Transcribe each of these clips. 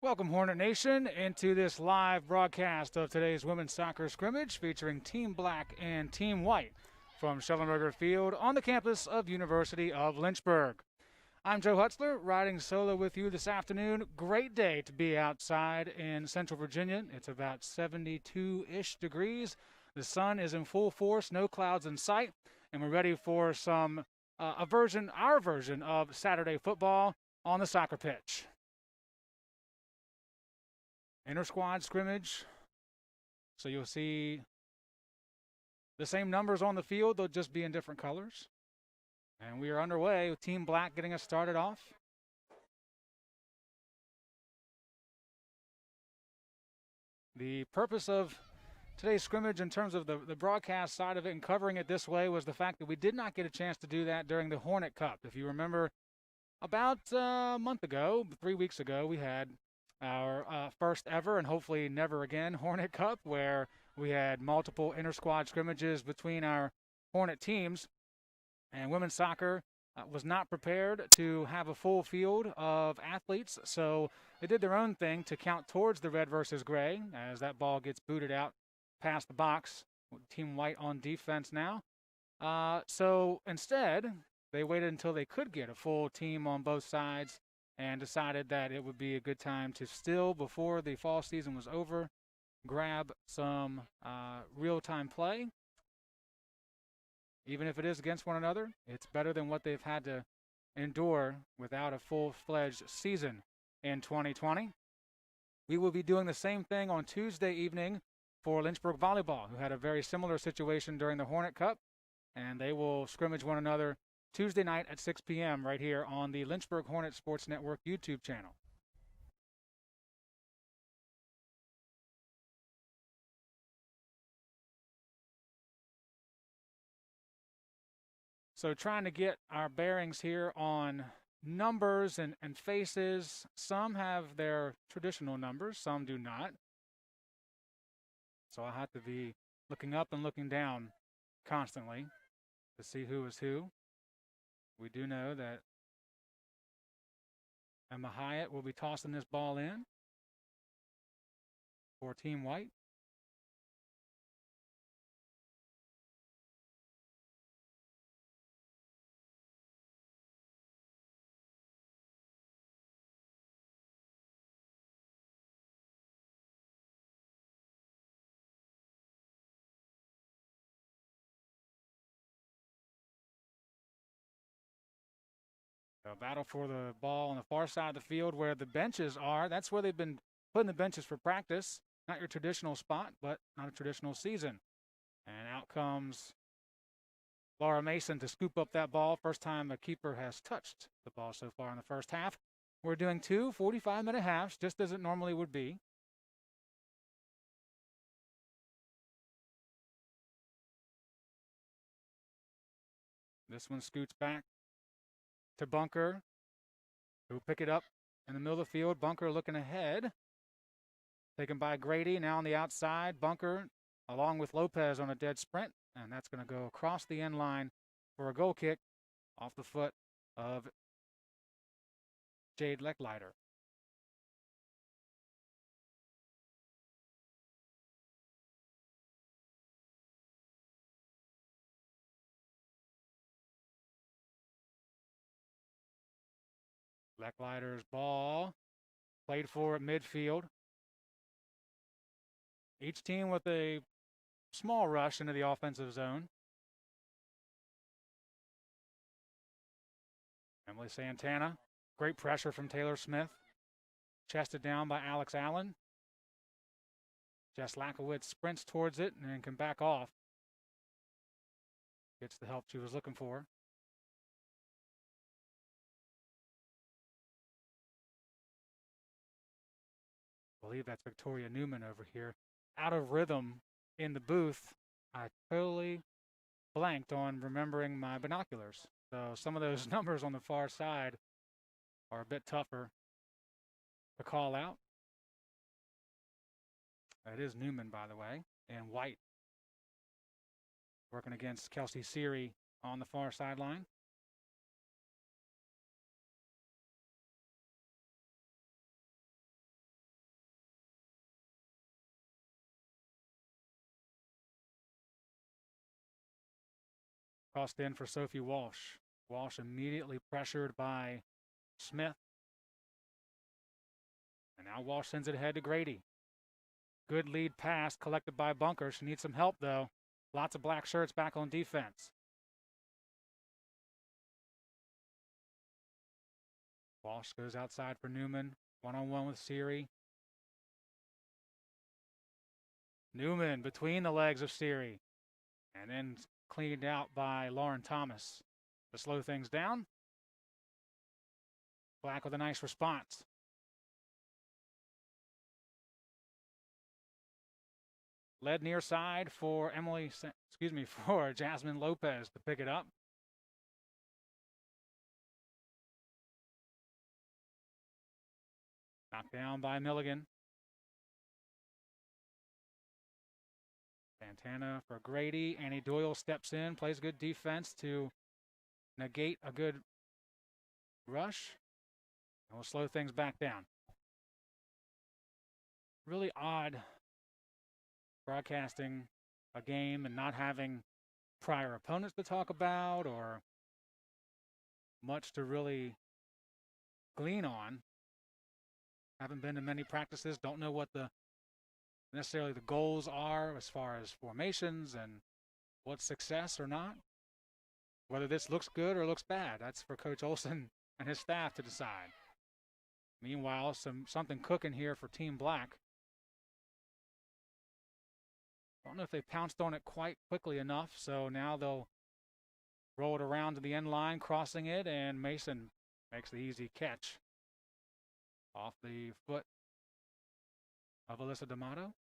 Welcome, Hornet Nation, into this live broadcast of today's women's soccer scrimmage featuring Team Black and Team White from Shellenberger Field on the campus of University of Lynchburg. I'm Joe Hutzler, riding solo with you this afternoon. Great day to be outside in Central Virginia. It's about 72-ish degrees. The sun is in full force, no clouds in sight, and we're ready for our version of Saturday football on the soccer pitch. Inter-squad scrimmage, so you'll see the same numbers on the field, they'll just be in different colors. And we are underway with Team Black getting us started off. The purpose of today's scrimmage in terms of the broadcast side of it and covering it this way was the fact that we did not get a chance to do that during the Hornet Cup. If you remember, about a month ago, 3 weeks ago, we had our first ever and hopefully never again Hornet Cup, where we had multiple inter-squad scrimmages between our Hornet teams. And women's soccer was not prepared to have a full field of athletes, so they did their own thing to count towards the red versus gray as that ball gets booted out past the box. Team White on defense now. So instead, they waited until they could get a full team on both sides and decided that it would be a good time to still, before the fall season was over, grab some real-time play. Even if it is against one another, it's better than what they've had to endure without a full-fledged season in 2020. We will be doing the same thing on Tuesday evening for Lynchburg Volleyball, who had a very similar situation during the Hornet Cup, and they will scrimmage one another Tuesday night at 6 p.m. right here on the Lynchburg Hornet Sports Network YouTube channel. So trying to get our bearings here on numbers and faces. Some have their traditional numbers, some do not. So I have to be looking up and looking down constantly to see who is who. We do know that Emma Hyatt will be tossing this ball in for Team White. A battle for the ball on the far side of the field where the benches are. That's where they've been putting the benches for practice. Not your traditional spot, but not a traditional season. And out comes Laura Mason to scoop up that ball. First time a keeper has touched the ball so far in the first half. We're doing 2 45-minute halves, just as it normally would be. This one scoots back to Bunker, who will pick it up in the middle of the field. Bunker looking ahead. Taken by Grady, now on the outside. Bunker, along with Lopez on a dead sprint, and that's going to go across the end line for a goal kick off the foot of Jade Lecklider. Lecklider's ball played for at midfield. Each team with a small rush into the offensive zone. Emily Santana, great pressure from Taylor Smith. Chested down by Alex Allen. Jess Lackowitz sprints towards it and then can back off. Gets the help she was looking for. I believe that's Victoria Newman over here. Out of rhythm in the booth. I totally blanked on remembering my binoculars. So some of those numbers on the far side are a bit tougher to call out. That is Newman, by the way, and White working against Kelsey Seary on the far sideline. Crossed in for Sophie Walsh. Walsh immediately pressured by Smith. And now Walsh sends it ahead to Grady. Good lead pass collected by Bunker. She needs some help, though. Lots of black shirts back on defense. Walsh goes outside for Newman. One-on-one with Siri. Newman between the legs of Siri. And then cleaned out by Lauren Thomas. To slow things down. Black with a nice response. Led near side for for Jasmine Lopez to pick it up. Knocked down by Milligan. Santana for Grady. Annie Doyle steps in, plays good defense to negate a good rush. And we'll slow things back down. Really odd broadcasting a game and not having prior opponents to talk about or much to really glean on. Haven't been to many practices, don't know what necessarily the goals are as far as formations and what's success or not. Whether this looks good or looks bad, that's for Coach Olson and his staff to decide. Meanwhile, something cooking here for Team Black. Don't know if they pounced on it quite quickly enough, so now they'll roll it around to the end line, crossing it, and Mason makes the easy catch off the foot of Alyssa D'Amato.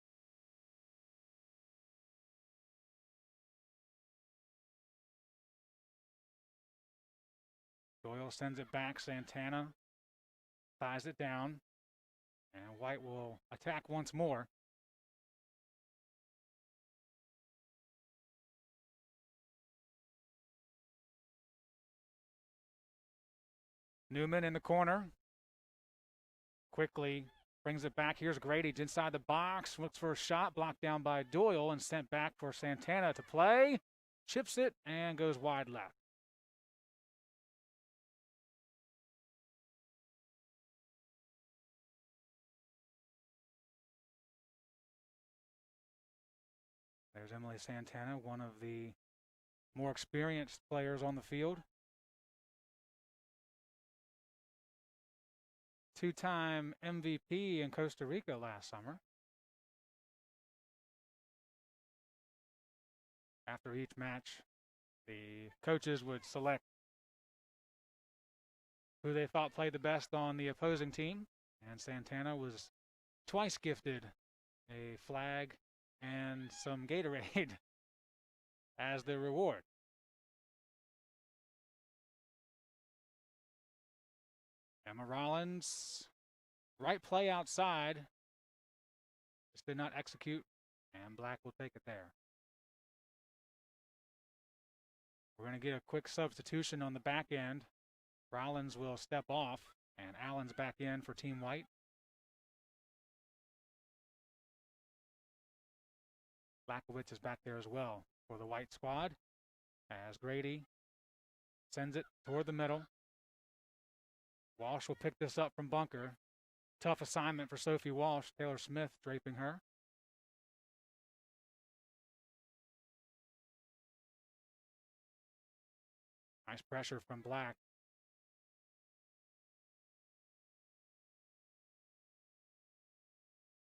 Doyle sends it back. Santana ties it down, and White will attack once more. Newman in the corner. Quickly brings it back. Here's Grady inside the box. Looks for a shot. Blocked down by Doyle and sent back for Santana to play. Chips it and goes wide left. There's Emily Santana, one of the more experienced players on the field. Two-time MVP in Costa Rica last summer. After each match, the coaches would select who they thought played the best on the opposing team, and Santana was twice gifted a flag and some Gatorade as the reward. Emma Rollins, right play outside. Just did not execute, and Black will take it there. We're going to get a quick substitution on the back end. Rollins will step off, and Allen's back in for Team White. Blackowitz is back there as well for the White squad as Grady sends it toward the middle. Walsh will pick this up from Bunker. Tough assignment for Sophie Walsh. Taylor Smith draping her. Nice pressure from Black.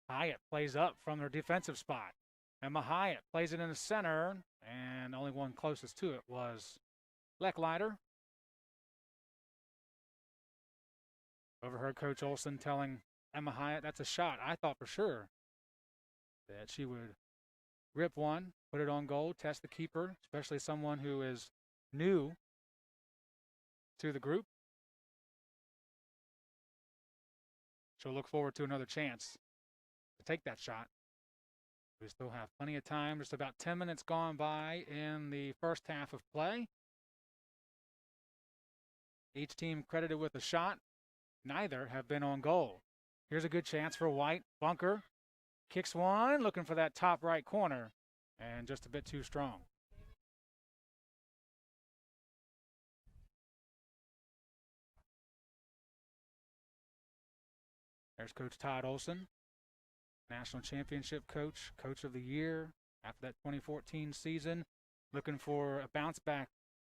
Hyatt plays up from their defensive spot. Emma Hyatt plays it in the center, and only one closest to it was Lecklider. Overheard Coach Olson telling Emma Hyatt, that's a shot. I thought for sure that she would rip one, put it on goal, test the keeper, especially someone who is new to the group. She'll look forward to another chance to take that shot. We still have plenty of time. Just about 10 minutes gone by in the first half of play. Each team credited with a shot. Neither have been on goal. Here's a good chance for White. Bunker kicks one, looking for that top right corner, and just a bit too strong. There's Coach Todd Olson, national championship coach, coach of the year after that 2014 season, looking for a bounce back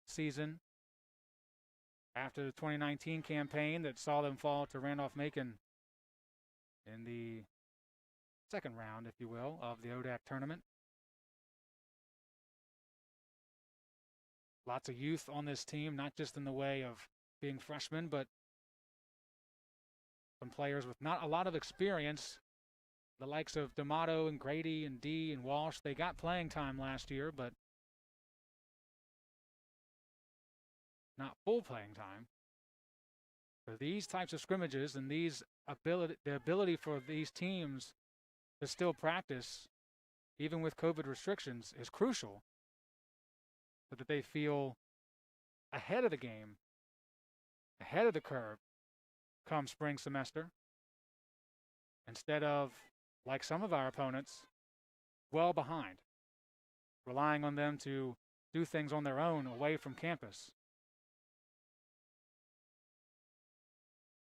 season after the 2019 campaign that saw them fall to Randolph-Macon in the second round, if you will, of the ODAC tournament. Lots of youth on this team, not just in the way of being freshmen, but some players with not a lot of experience. The likes of D'Amato and Grady and D and Walsh, they got playing time last year, but not full playing time. So these types of scrimmages and the ability for these teams to still practice, even with COVID restrictions, is crucial so that they feel ahead of the game, ahead of the curve come spring semester, instead of, like some of our opponents, well behind, relying on them to do things on their own away from campus.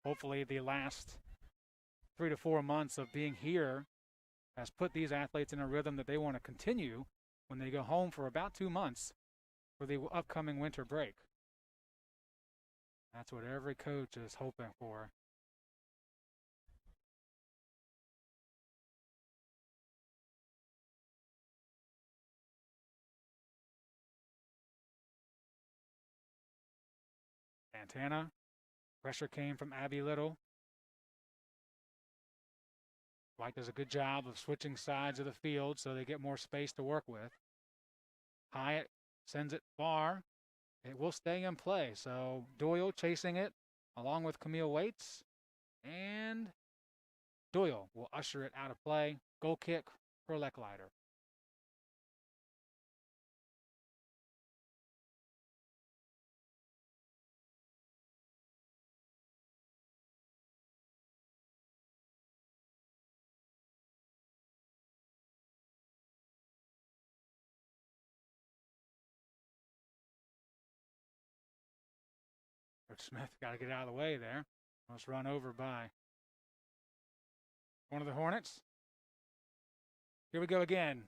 Hopefully the last 3 to 4 months of being here has put these athletes in a rhythm that they want to continue when they go home for about 2 months for the upcoming winter break. That's what every coach is hoping for. Santana, pressure came from Abby Little. White does a good job of switching sides of the field so they get more space to work with. Hyatt sends it far. It will stay in play. So Doyle chasing it along with Camille Waits. And Doyle will usher it out of play. Goal kick for Lecklider. Coach Smith got to get out of the way there. Almost run over by one of the Hornets. Here we go again.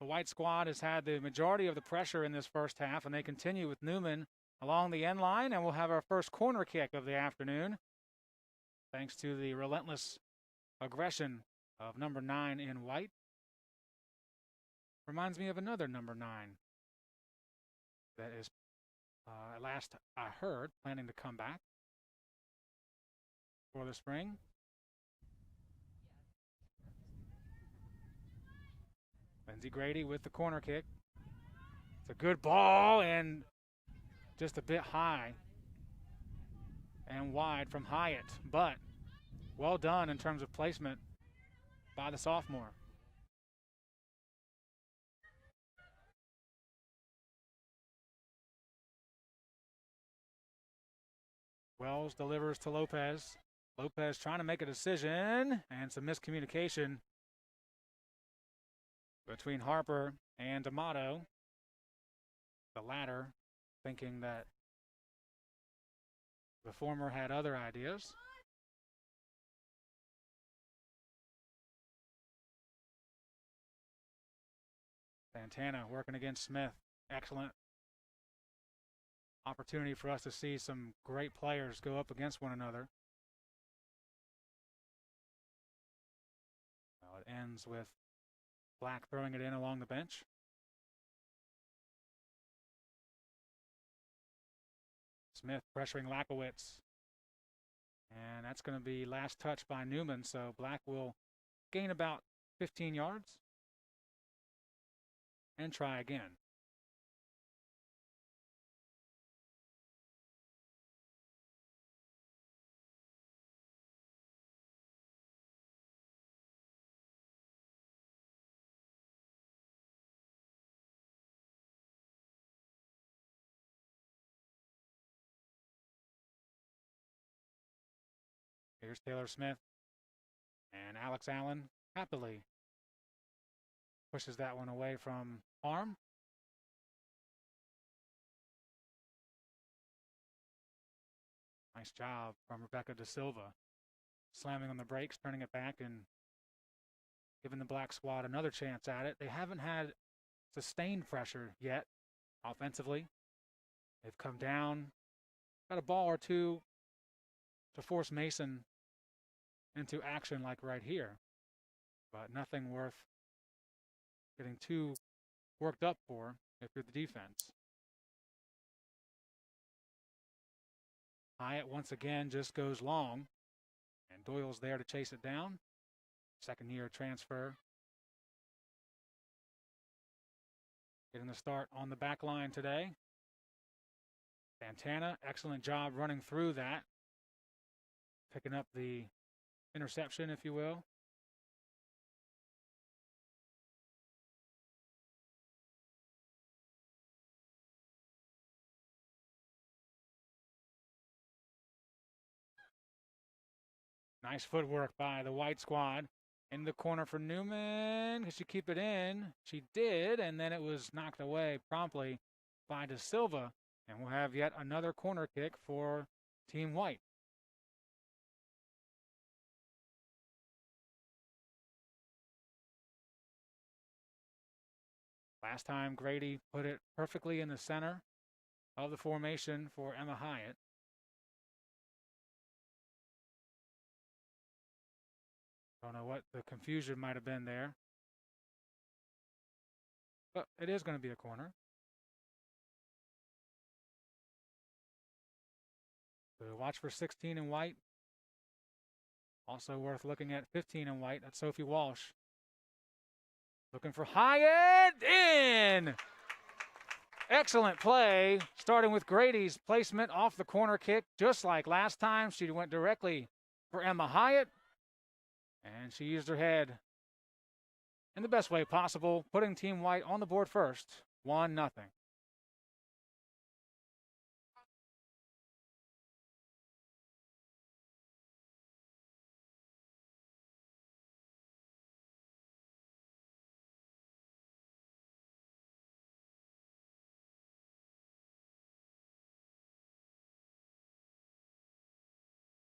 The White squad has had the majority of the pressure in this first half, and they continue with Newman along the end line, and we'll have our first corner kick of the afternoon, thanks to the relentless aggression of number 9 in White. Reminds me of another number 9 that is, last I heard, planning to come back for the spring. Lindsey Grady with the corner kick. It's a good ball and just a bit high and wide from Hyatt, but well done in terms of placement by the sophomore. Wells delivers to Lopez. Lopez trying to make a decision, and some miscommunication between Harper and D'Amato. The latter thinking that the former had other ideas. Santana working against Smith. Excellent opportunity for us to see some great players go up against one another. Well, it ends with Black throwing it in along the bench. Smith pressuring Lakowitz. And that's going to be last touch by Newman, so Black will gain about 15 yards and try again. Here's Taylor Smith, and Alex Allen happily pushes that one away from arm. Nice job from Rebecca Da Silva. slamming on the brakes, turning it back, and giving the black squad another chance at it. They haven't had sustained pressure yet offensively. They've come down, got a ball or two to force Mason into action like right here, but nothing worth getting too worked up for if you're the defense. Hyatt once again just goes long, and Doyle's there to chase it down. Second-year transfer. Getting the start on the back line today. Santana, excellent job running through that. Picking up the interception, if you will. Nice footwork by the white squad. In the corner for Newman. Could she keep it in? She did, and then it was knocked away promptly by De Silva. And we'll have yet another corner kick for Team White. Last time Grady put it perfectly in the center of the formation for Emma Hyatt. Don't know what the confusion might have been there. But it is going to be a corner. So watch for 16 in white. Also worth looking at 15 in white. That's Sophie Walsh. Looking for Hyatt. In! Excellent play, starting with Grady's placement off the corner kick. Just like last time, she went directly for Emma Hyatt. And she used her head in the best way possible, putting Team White on the board first, 1-0.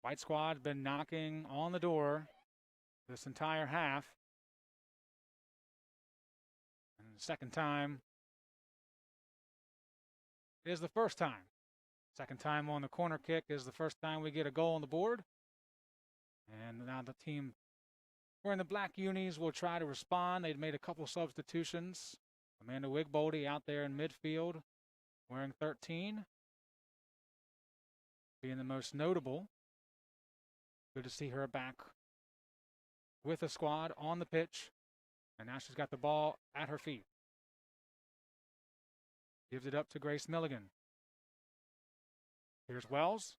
White squad's been knocking on the door this entire half. And the second time is the first time. Second time on the corner kick is the first time we get a goal on the board. And now the team wearing the black unis will try to respond. They'd made a couple substitutions. Amanda Wigboldy out there in midfield wearing 13. Being the most notable. Good to see her back with the squad on the pitch. And now she's got the ball at her feet. Gives it up to Grace Milligan. Here's Wells.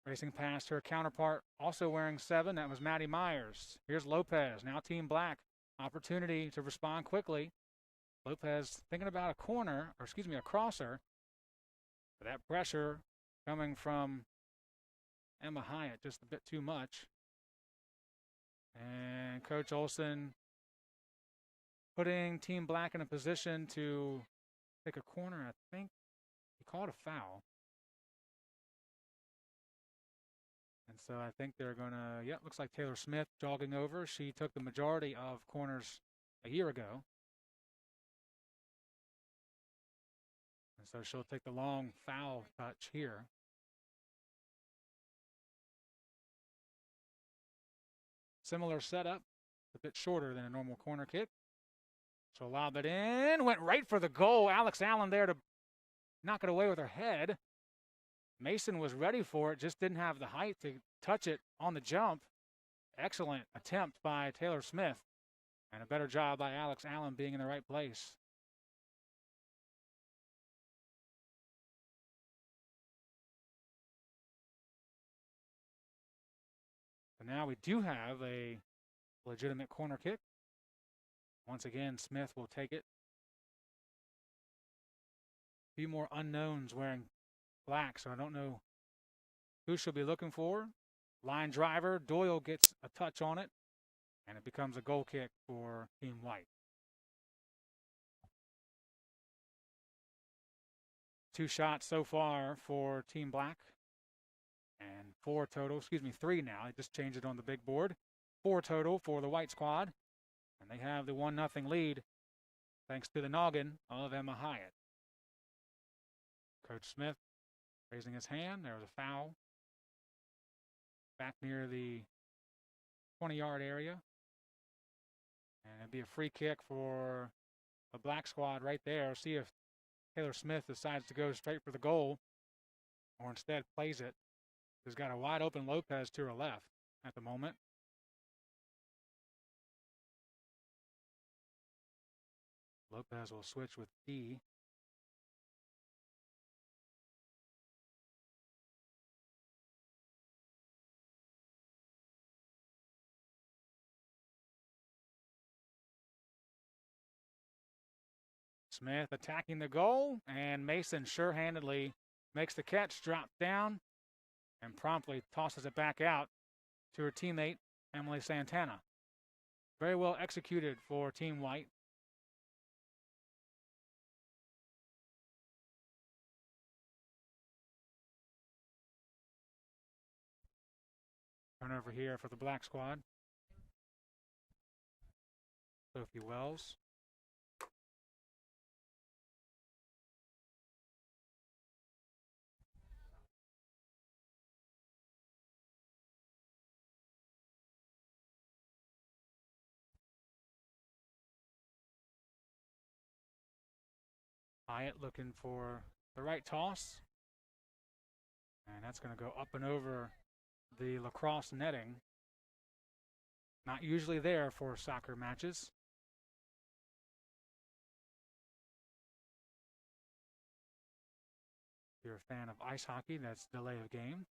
Racing past her counterpart, also wearing 7. That was Maddie Myers. Here's Lopez, now Team Black. Opportunity to respond quickly. Lopez thinking about a corner, or excuse me, a crosser. But that pressure coming from Emma Hyatt, just a bit too much. And Coach Olson putting Team Black in a position to take a corner. I think he called a foul. And so I think they're going to, yeah, looks like Taylor Smith jogging over. She took the majority of corners a year ago. And so she'll take the long foul touch here. Similar setup, a bit shorter than a normal corner kick. She'll lob it in, went right for the goal. Alex Allen there to knock it away with her head. Mason was ready for it, just didn't have the height to touch it on the jump. Excellent attempt by Taylor Smith, and a better job by Alex Allen being in the right place. So now we do have a legitimate corner kick. Once again, Smith will take it. A few more unknowns wearing black, so I don't know who she'll be looking for. Line driver, Doyle gets a touch on it, and it becomes a goal kick for Team White. 2 shots so far for Team Black, and 4 total, 3 now. I just changed it on the big board. 4 total for the White squad. And they have the 1-0 lead thanks to the noggin of Emma Hyatt. Coach Smith raising his hand. There was a foul back near the 20-yard area. And it'd be a free kick for the Black squad right there. See if Taylor Smith decides to go straight for the goal or instead plays it. He's got a wide open Lopez to her left at the moment. Lopez will switch with D. Smith attacking the goal, and Mason sure-handedly makes the catch, drops down, and promptly tosses it back out to her teammate, Emily Santana. Very well executed for Team White. Turnover here for the Black squad. Sophie Wells. Hyatt looking for the right toss. And that's going to go up and over the lacrosse netting. Not usually there for soccer matches. If you're a fan of ice hockey, that's delay of game.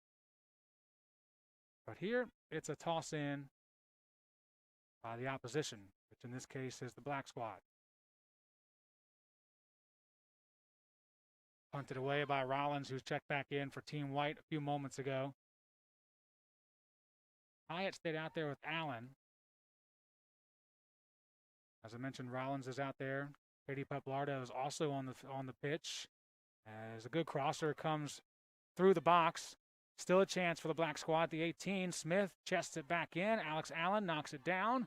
But here, it's a toss in by the opposition, which in this case is the Black squad. Punted away by Rollins, who's checked back in for Team White a few moments ago. Hyatt stayed out there with Allen. As I mentioned, Rollins is out there. Katie Paplardo is also on the pitch. As a good crosser comes through the box. Still a chance for the Black squad. The 18, Smith chests it back in. Alex Allen knocks it down.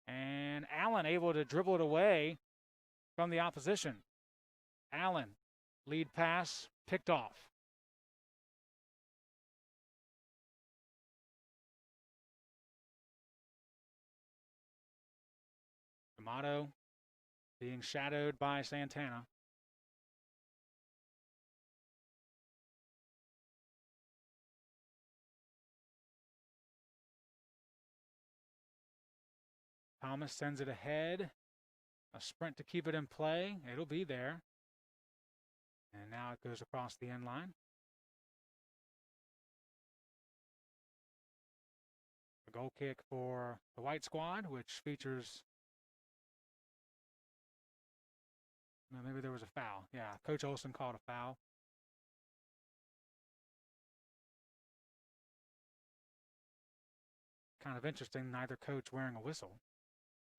And Allen able to dribble it away from the opposition. Allen, lead pass, picked off. D'Amato being shadowed by Santana. Thomas sends it ahead. A sprint to keep it in play. It'll be there. And now it goes across the end line. A goal kick for the White squad, which features... maybe there was a foul. Yeah, Coach Olson called a foul. Kind of interesting, neither coach wearing a whistle.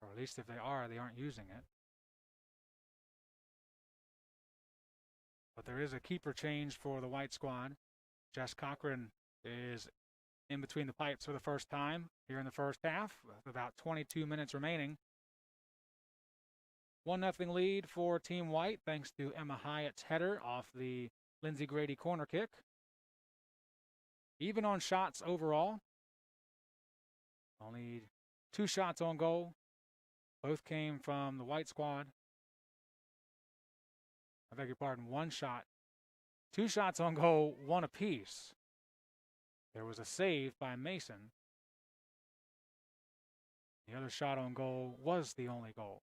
Or at least if they are, they aren't using it. But there is a keeper change for the White squad. Jess Cochran is in between the pipes for the first time here in the first half, with about 22 minutes remaining. 1-0 lead for Team White, thanks to Emma Hyatt's header off the Lindsey Grady corner kick. Even on shots overall. Only 2 shots on goal. Both came from the White squad. I beg your pardon, 1 shot. 2 shots on goal, 1 apiece. There was a save by Mason. The other shot on goal was the only goal.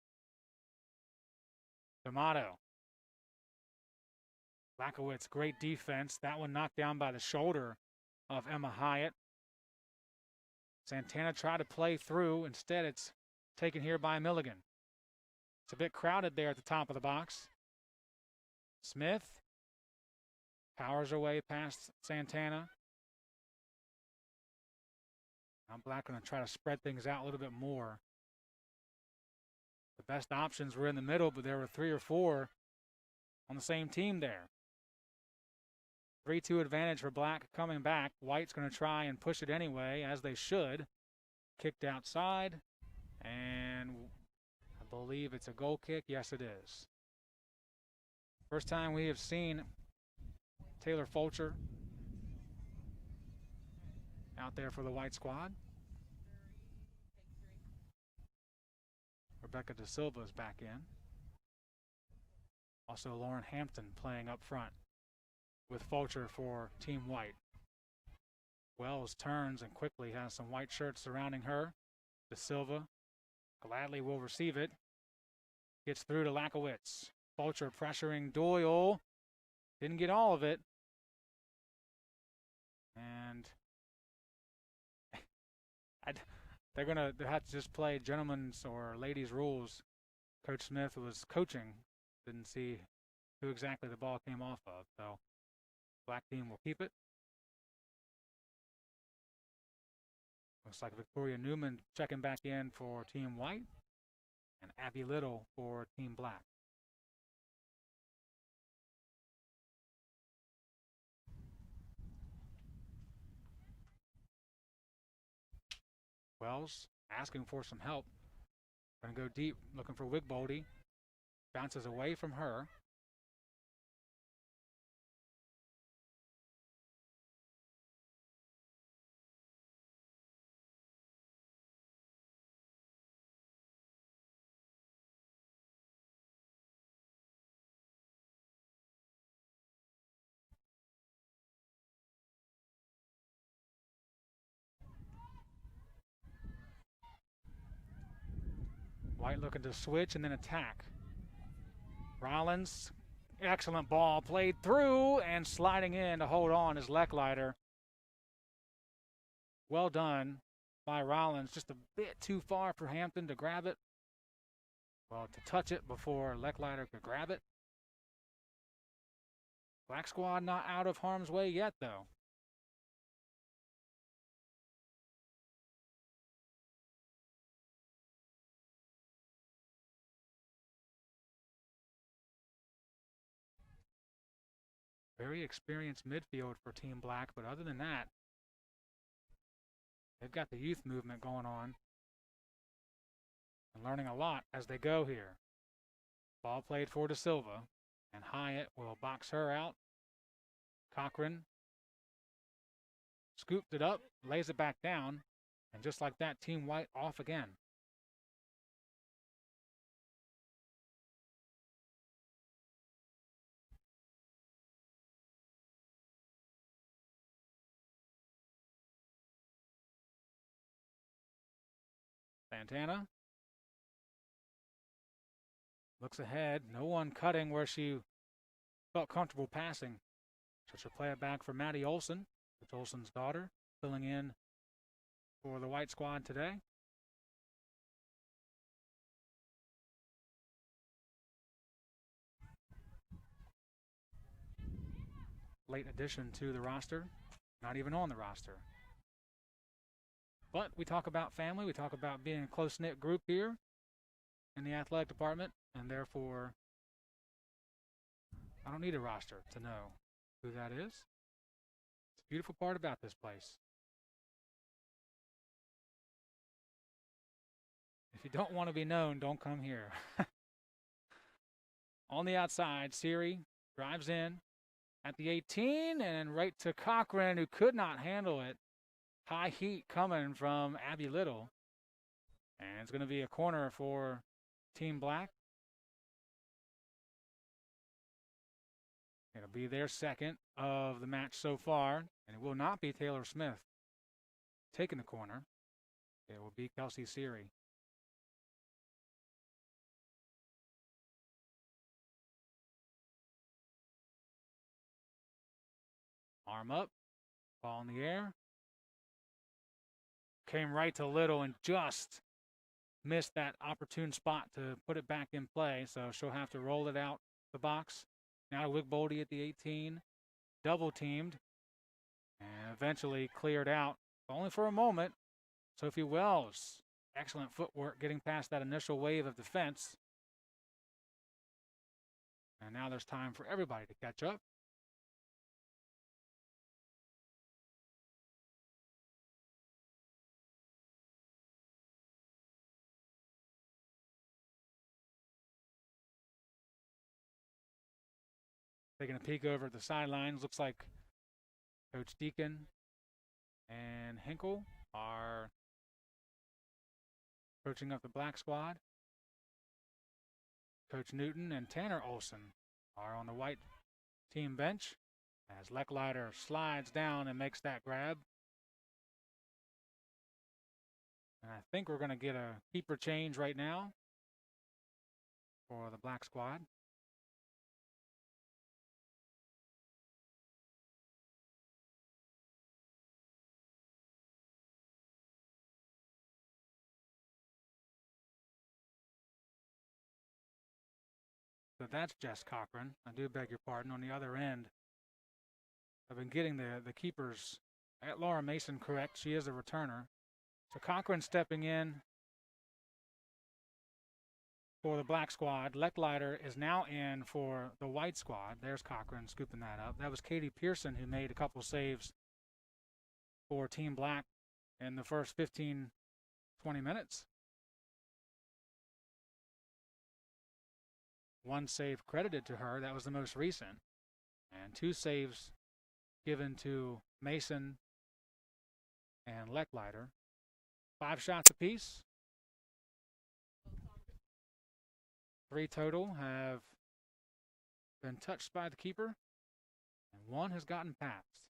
D'Amato. Lakowitz, great defense. That one knocked down by the shoulder of Emma Hyatt. Santana tried to play through. Instead, it's taken here by Milligan. It's a bit crowded there at the top of the box. Smith powers her way past Santana. Now Black going to try to spread things out a little bit more. The best options were in the middle, but there were 3 or 4 on the same team there. 3-2 advantage for Black coming back. White's going to try and push it anyway, as they should. Kicked outside, and I believe it's a goal kick. Yes, it is. First time we have seen Taylor Fulcher out there for the White squad. Rebecca Da Silva is back in. Also Lauren Hampton playing up front with Fulcher for Team White. Wells turns and quickly has some white shirts surrounding her. Da Silva gladly will receive it. Gets through to Lakowitz. Fulcher pressuring Doyle. Didn't get all of it. And they're going to have to just play gentlemen's or ladies' rules. Coach Smith was coaching. Didn't see who exactly the ball came off of. So Black team will keep it. Looks like Victoria Newman checking back in for Team White. And Abby Little for Team Black. Wells asking for some help. Going to go deep, looking for Wigboldy. Bounces away from her. White looking to switch and then attack. Rollins, excellent ball played through and sliding in to hold on is Lecklider. Well done by Rollins, just a bit too far for Hampton to grab it. Well, to touch it before Lecklider could grab it. Black squad not out of harm's way yet, though. Very experienced midfield for Team Black, but other than that, they've got the youth movement going on and learning a lot as they go here. Ball played for Da Silva, and Hyatt will box her out. Cochran scooped it up, lays it back down, and just like that, Team White off again. Santana looks ahead. No one cutting where she felt comfortable passing. So she'll play it back for Maddie Olson. It's Olson's daughter, filling in for the White squad today. Late addition to the roster. Not even on the roster. But we talk about family. We talk about being a close-knit group here in the athletic department. And therefore, I don't need a roster to know who that is. It's a beautiful part about this place. If you don't want to be known, don't come here. On the outside, Siri drives in at the 18 and right to Cochran, who could not handle it. High heat coming from Abby Little. And it's going to be a corner for Team Black. It'll be their second of the match so far, and it will not be Taylor Smith taking the corner. It will be Kelsey Siri. Arm up, ball in the air. Came right to Little and just missed that opportune spot to put it back in play, so she'll have to roll it out the box. Now to Wigboldy at the 18, double teamed, and eventually cleared out, only for a moment. Sophie Wells, excellent footwork getting past that initial wave of defense. And now there's time for everybody to catch up. Taking a peek over at the sidelines, looks like Coach Deacon and Hinkle are coaching up the black squad. Coach Newton and Tanner Olson are on the white team bench as Lecklider slides down and makes that grab. And I think we're going to get a keeper change right now for the black squad. So that's Jess Cochran. I do beg your pardon. On the other end, I've been getting the keepers at Laura Mason correct. She is a returner. So Cochran stepping in for the black squad. Lecklider is now in for the white squad. There's Cochran scooping that up. That was Katie Pearson who made a couple saves for Team Black in the first 15, 20 minutes. One save credited to her. That was the most recent. And 2 saves given to Mason and Lecklider. 5 shots apiece. 3 total have been touched by the keeper, and 1 has gotten past.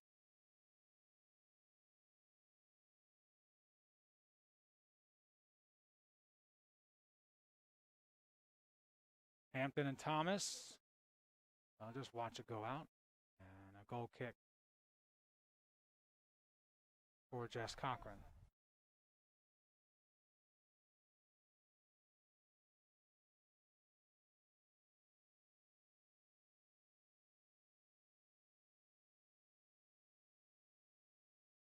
Hampton and Thomas, I'll just watch it go out, and a goal kick for Jess Cochran.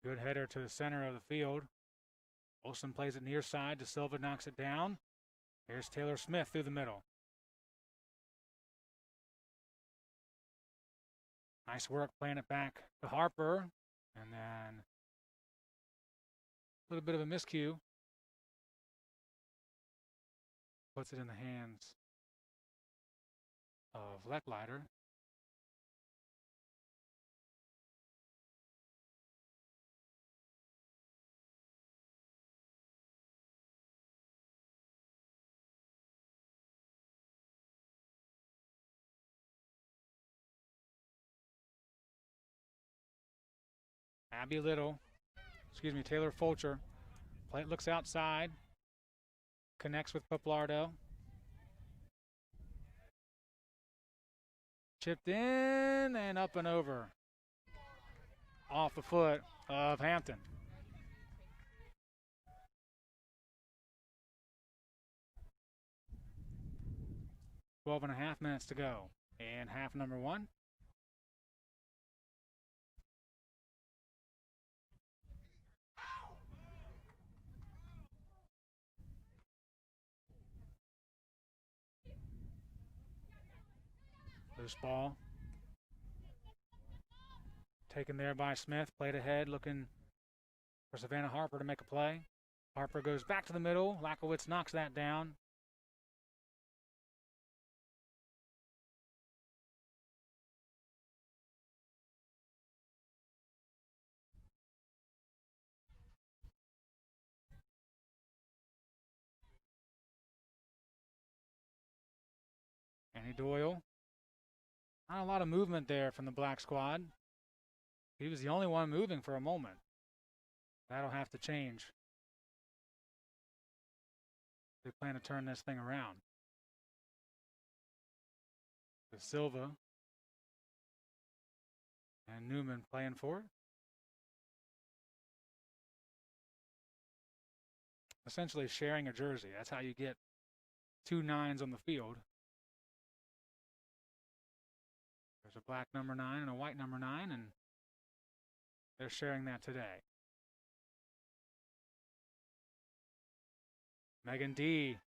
Good header to the center of the field. Olsen plays it near side. De Silva knocks it down. Here's Taylor Smith through the middle. Nice work playing it back to Harper. And then a little bit of a miscue. Puts it in the hands of Lecklider. Taylor Fulcher. Play looks outside. Connects with Paplardo. Chipped in and up and over. Off the foot of Hampton. Twelve and a half minutes to go in half number 1. Loose ball. Taken there by Smith. Played ahead, looking for Savannah Harper to make a play. Harper goes back to the middle. Lakowitz knocks that down. Annie Doyle. Not a lot of movement there from the black squad. He was the only one moving for a moment. That'll have to change. They plan to turn this thing around. De Silva and Newman playing for it. Essentially sharing a jersey. That's how you get 2 9s on the field. There's a black number 9 and a white number 9, and they're sharing that today. Megan D.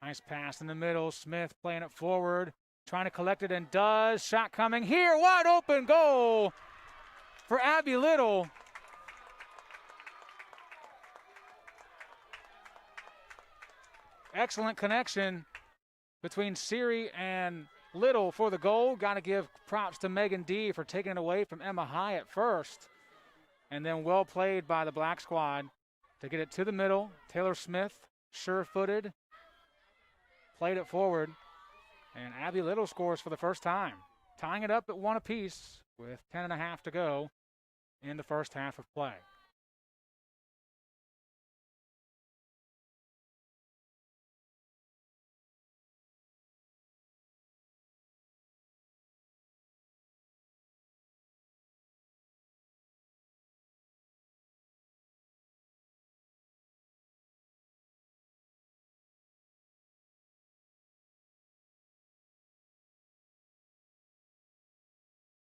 Nice pass in the middle. Smith playing it forward, trying to collect it, and does. Shot coming here. Wide open goal for Abby Little. Excellent connection between Siri and Little for the goal. Got to give props to Megan D for taking it away from Emma High at first. And then well played by the Black squad to get it to the middle. Taylor Smith, sure-footed, played it forward. And Abby Little scores for the first time, tying it up at 1 apiece with 10.5 to go in the first half of play.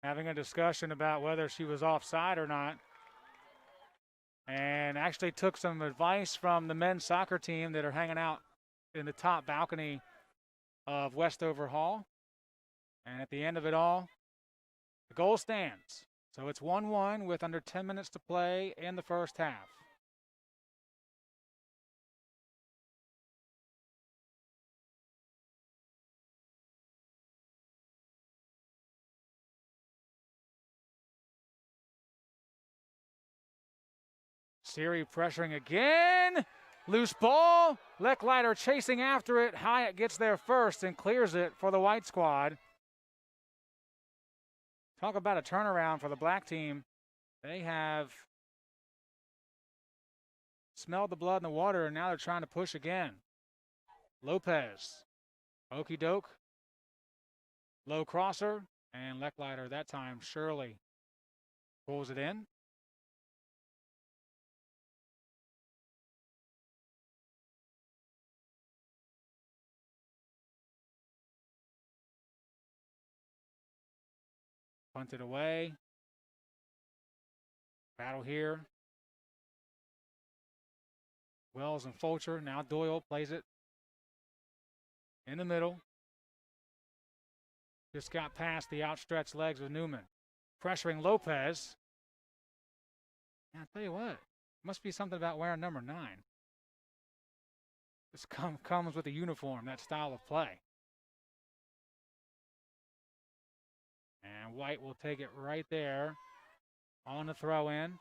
Having a discussion about whether she was offside or not, and actually took some advice from the men's soccer team that are hanging out in the top balcony of Westover Hall. And at the end of it all, the goal stands. So it's 1-1 with under 10 minutes to play in the first half. Siri pressuring again. Loose ball. Lecklider chasing after it. Hyatt gets there first and clears it for the white squad. Talk about a turnaround for the black team. They have smelled the blood in the water, and now they're trying to push again. Lopez. Okey doke. Low crosser. And Lecklider that time, Shirley, pulls it in. Punted away. Battle here. Wells and Fulcher. Now Doyle plays it in the middle. Just got past the outstretched legs of Newman. Pressuring Lopez. Yeah, I'll tell you what. Must be something about wearing number 9. This comes with the uniform, that style of play. And White will take it right there on the throw in.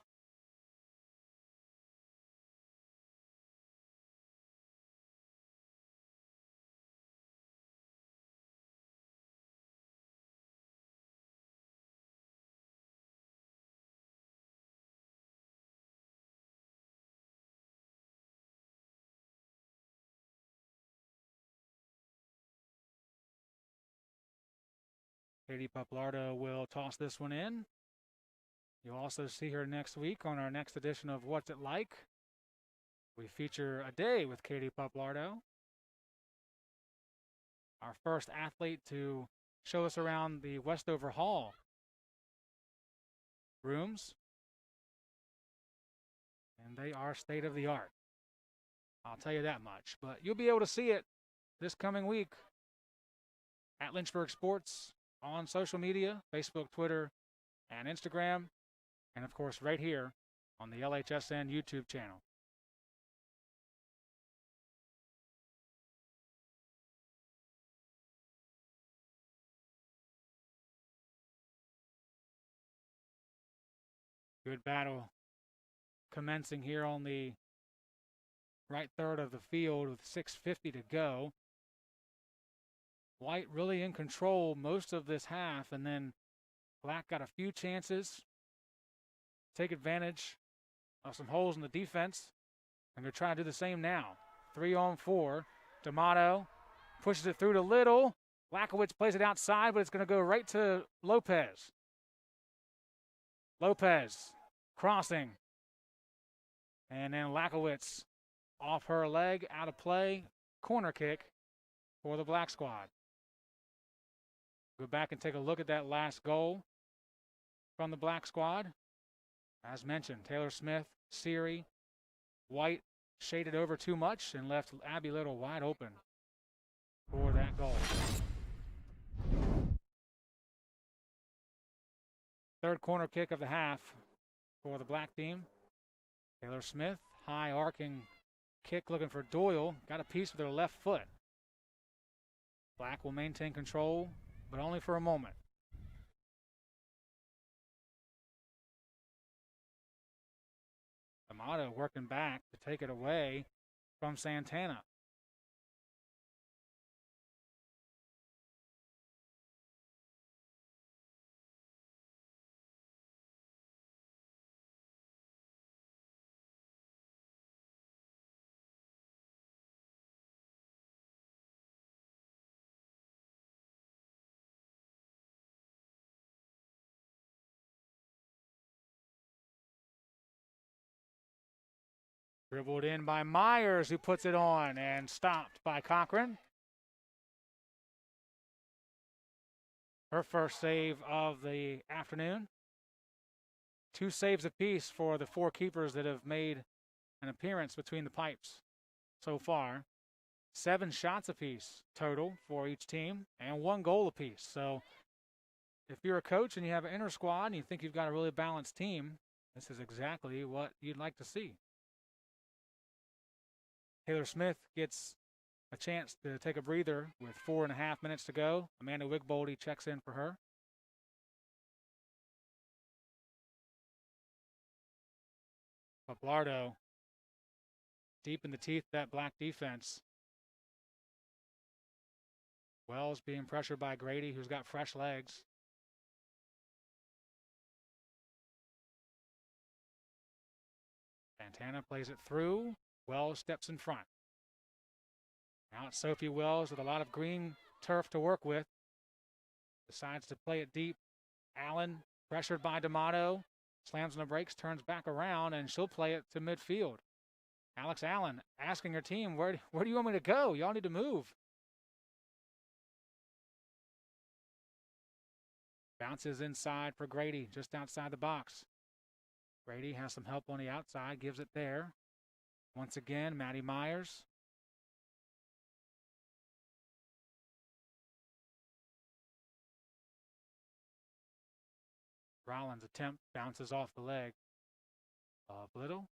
Katie Paplardo will toss this one in. You'll also see her next week on our next edition of What's It Like. We feature a day with Katie Paplardo, our first athlete to show us around the Westover Hall rooms. And they are state of the art. I'll tell you that much. But you'll be able to see it this coming week at Lynchburg Sports on social media, Facebook, Twitter, and Instagram, and of course right here on the LHSN YouTube channel. Good battle commencing here on the right third of the field with 6:50 to go. White really in control most of this half, and then Black got a few chances to take advantage of some holes in the defense, and they're trying to do the same now. 3-on-4. D'Amato pushes it through to Little. Lakowitz plays it outside, but it's going to go right to Lopez. Lopez crossing. And then Lakowitz off her leg, out of play. Corner kick for the Black squad. Go back and take a look at that last goal from the Black squad. As mentioned, Taylor Smith, Siri, White shaded over too much and left Abby Little wide open for that goal. Third corner kick of the half for the Black team. Taylor Smith, high arcing kick looking for Doyle. Got a piece with her left foot. Black will maintain control but only for a moment. D'Amato working back to take it away from Santana. Dribbled in by Myers, who puts it on, and stopped by Cochran. Her first save of the afternoon. 2 saves apiece for the 4 keepers that have made an appearance between the pipes so far. 7 shots apiece total for each team, and 1 goal apiece. So if you're a coach and you have an inner squad and you think you've got a really balanced team, this is exactly what you'd like to see. Taylor Smith gets a chance to take a breather with 4.5 minutes to go. Amanda Wigboldy checks in for her. Bablardo deep in the teeth of that black defense. Wells being pressured by Grady, who's got fresh legs. Santana plays it through. Wells steps in front. Now it's Sophie Wells with a lot of green turf to work with. Decides to play it deep. Allen, pressured by D'Amato, slams on the brakes, turns back around, and she'll play it to midfield. Alex Allen asking her team, where do you want me to go? Y'all need to move. Bounces inside for Grady, just outside the box. Grady has some help on the outside, gives it there. Once again, Maddie Myers. Rollins' attempt bounces off the leg of Little.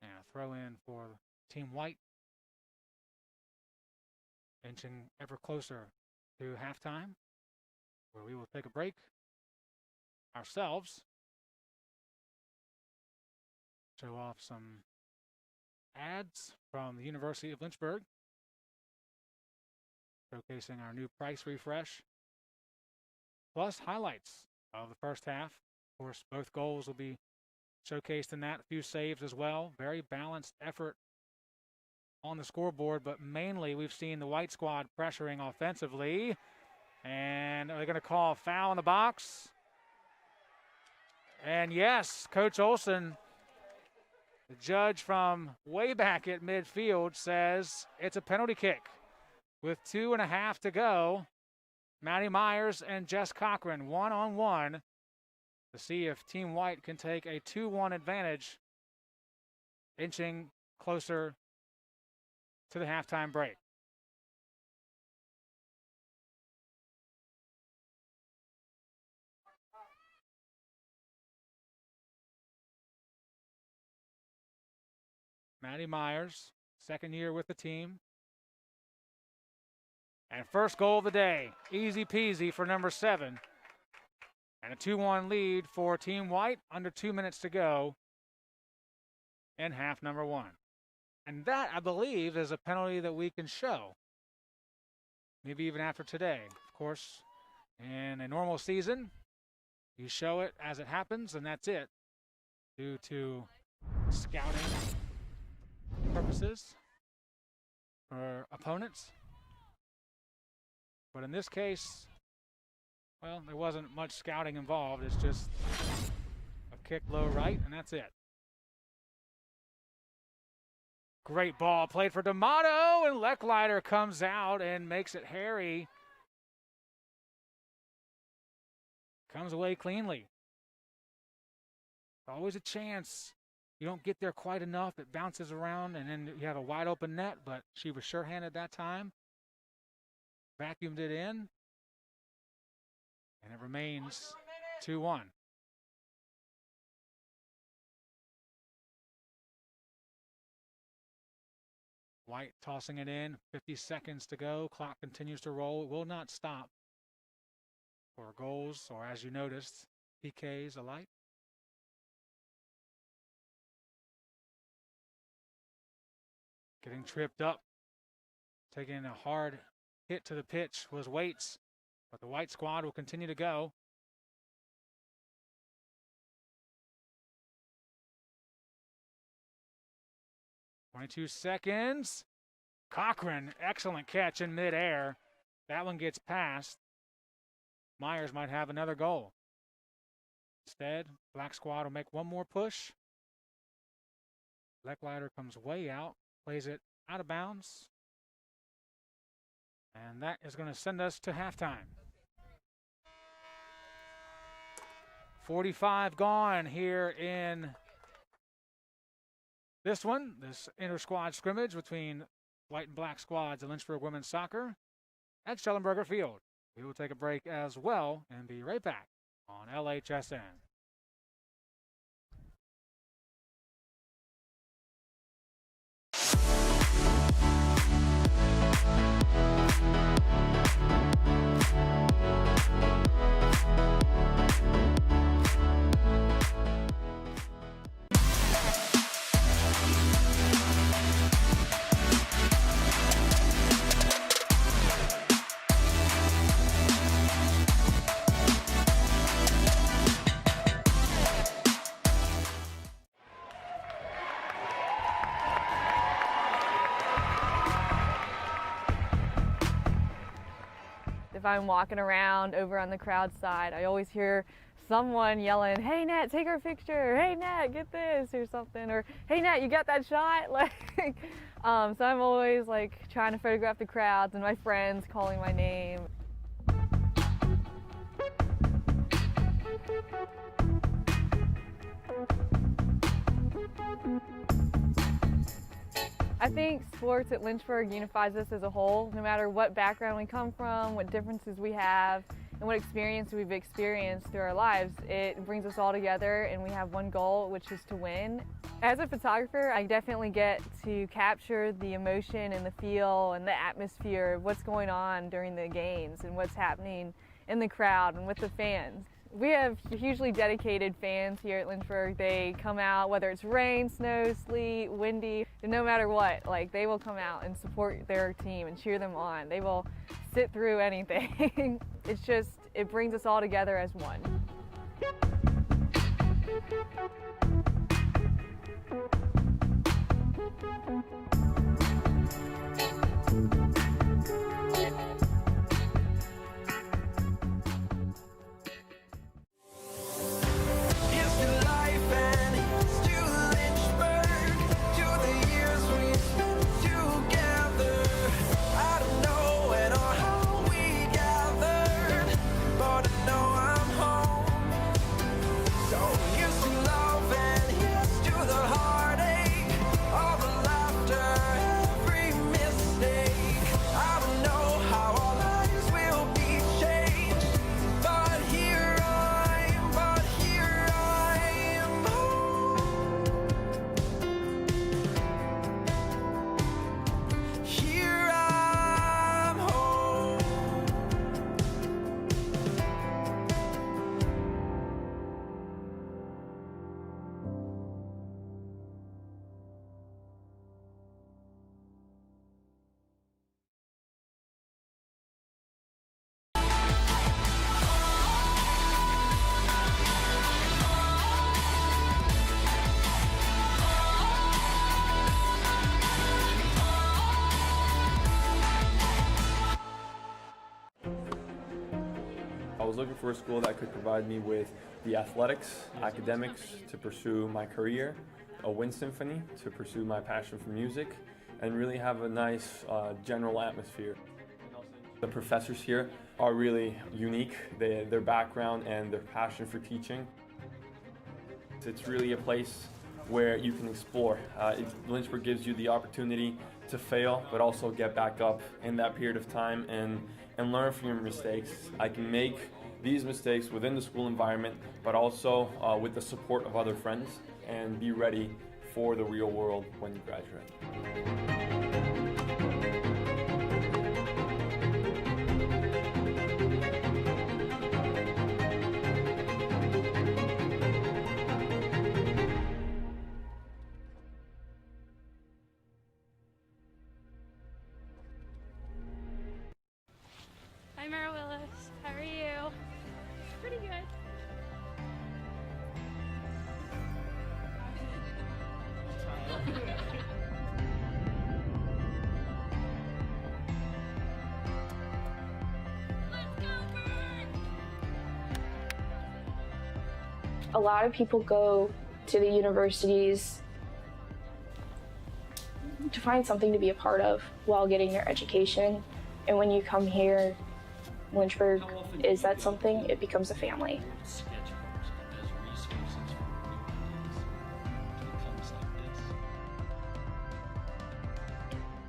And a throw in for Team White. Inching ever closer to halftime, where we will take a break ourselves. Show off some ads from the University of Lynchburg, showcasing our new price refresh, plus highlights of the first half. Of course, both goals will be showcased in that. A few saves as well. Very balanced effort on the scoreboard, but mainly we've seen the White squad pressuring offensively. And are they going to call a foul in the box? And yes, Coach Olson, the judge from way back at midfield, says it's a penalty kick. With 2.5 to go, Maddie Myers and Jess Cochran one-on-one to see if Team White can take a 2-1 advantage, inching closer to the halftime break. Maddie Myers, second year with the team. And first goal of the day, easy peasy for number 7. And a 2-1 lead for Team White, under 2 minutes to go in half number 1. And that, I believe, is a penalty that we can show. Maybe even after today. Of course, in a normal season, you show it as it happens, and that's it. Due to scouting purposes for opponents. But in this case, well, there wasn't much scouting involved. It's just a kick low right, and that's it. Great ball played for D'Amato, and Lecklider comes out and makes it hairy. Comes away cleanly. Always a chance. You don't get there quite enough. It bounces around, and then you have a wide open net, but she was sure-handed that time. Vacuumed it in, and it remains 2-1. White tossing it in, 50 seconds to go. Clock continues to roll. It will not stop. for goals, or as you noticed, PKs alike. Getting tripped up, taking a hard hit to the pitch was Waits, but the white squad will continue to go. .22 seconds. Cochran, excellent catch in midair. That one gets past. Myers might have another goal. Instead, black squad will make one more push. Lecklider comes way out, plays it out of bounds. And that is going to send us to halftime. 45 gone here in this one, this inter-squad scrimmage between white and black squads of Lynchburg women's soccer at Shellenberger Field. We will take a break as well and be right back on LHSN. If I'm walking around over on the crowd side, I always hear someone yelling, "Hey Nat, take our picture. Hey Nat, get this," or something, or "Hey Nat, you got that shot?" Like, so I'm always like trying to photograph the crowds and my friends calling my name. I think sports at Lynchburg unifies us as a whole. No matter what background we come from, what differences we have, and what experience we've experienced through our lives, it brings us all together and we have one goal, which is to win. As a photographer, I definitely get to capture the emotion and the feel and the atmosphere of what's going on during the games and what's happening in the crowd and with the fans. We have hugely dedicated fans here at Lynchburg. They come out whether it's rain, snow, sleet, windy, and no matter what, like they will come out and support their team and cheer them on. They will sit through anything. It's just, it brings us all together as one. I was looking for a school that could provide me with the athletics, academics to pursue my career, a wind symphony to pursue my passion for music, and really have a nice general atmosphere. The professors here are really unique, their background and their passion for teaching. It's really a place where you can explore. Lynchburg gives you the opportunity to fail, but also get back up in that period of time and learn from your mistakes. I can make these mistakes within the school environment, but also with the support of other friends, and be ready for the real world when you graduate. Mara Willis. How are you? Pretty good. A lot of people go to the universities to find something to be a part of while getting their education. And when you come here, Lynchburg is that something, it becomes a family.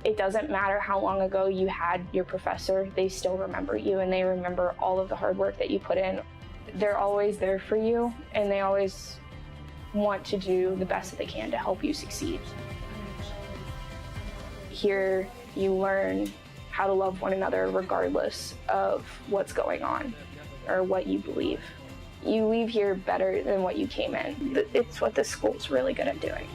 It doesn't matter how long ago you had your professor, they still remember you and they remember all of the hard work that you put in. They're always there for you and they always want to do the best that they can to help you succeed. Here you learn how to love one another regardless of what's going on or what you believe. You leave here better than what you came in. It's what this school's really good at doing.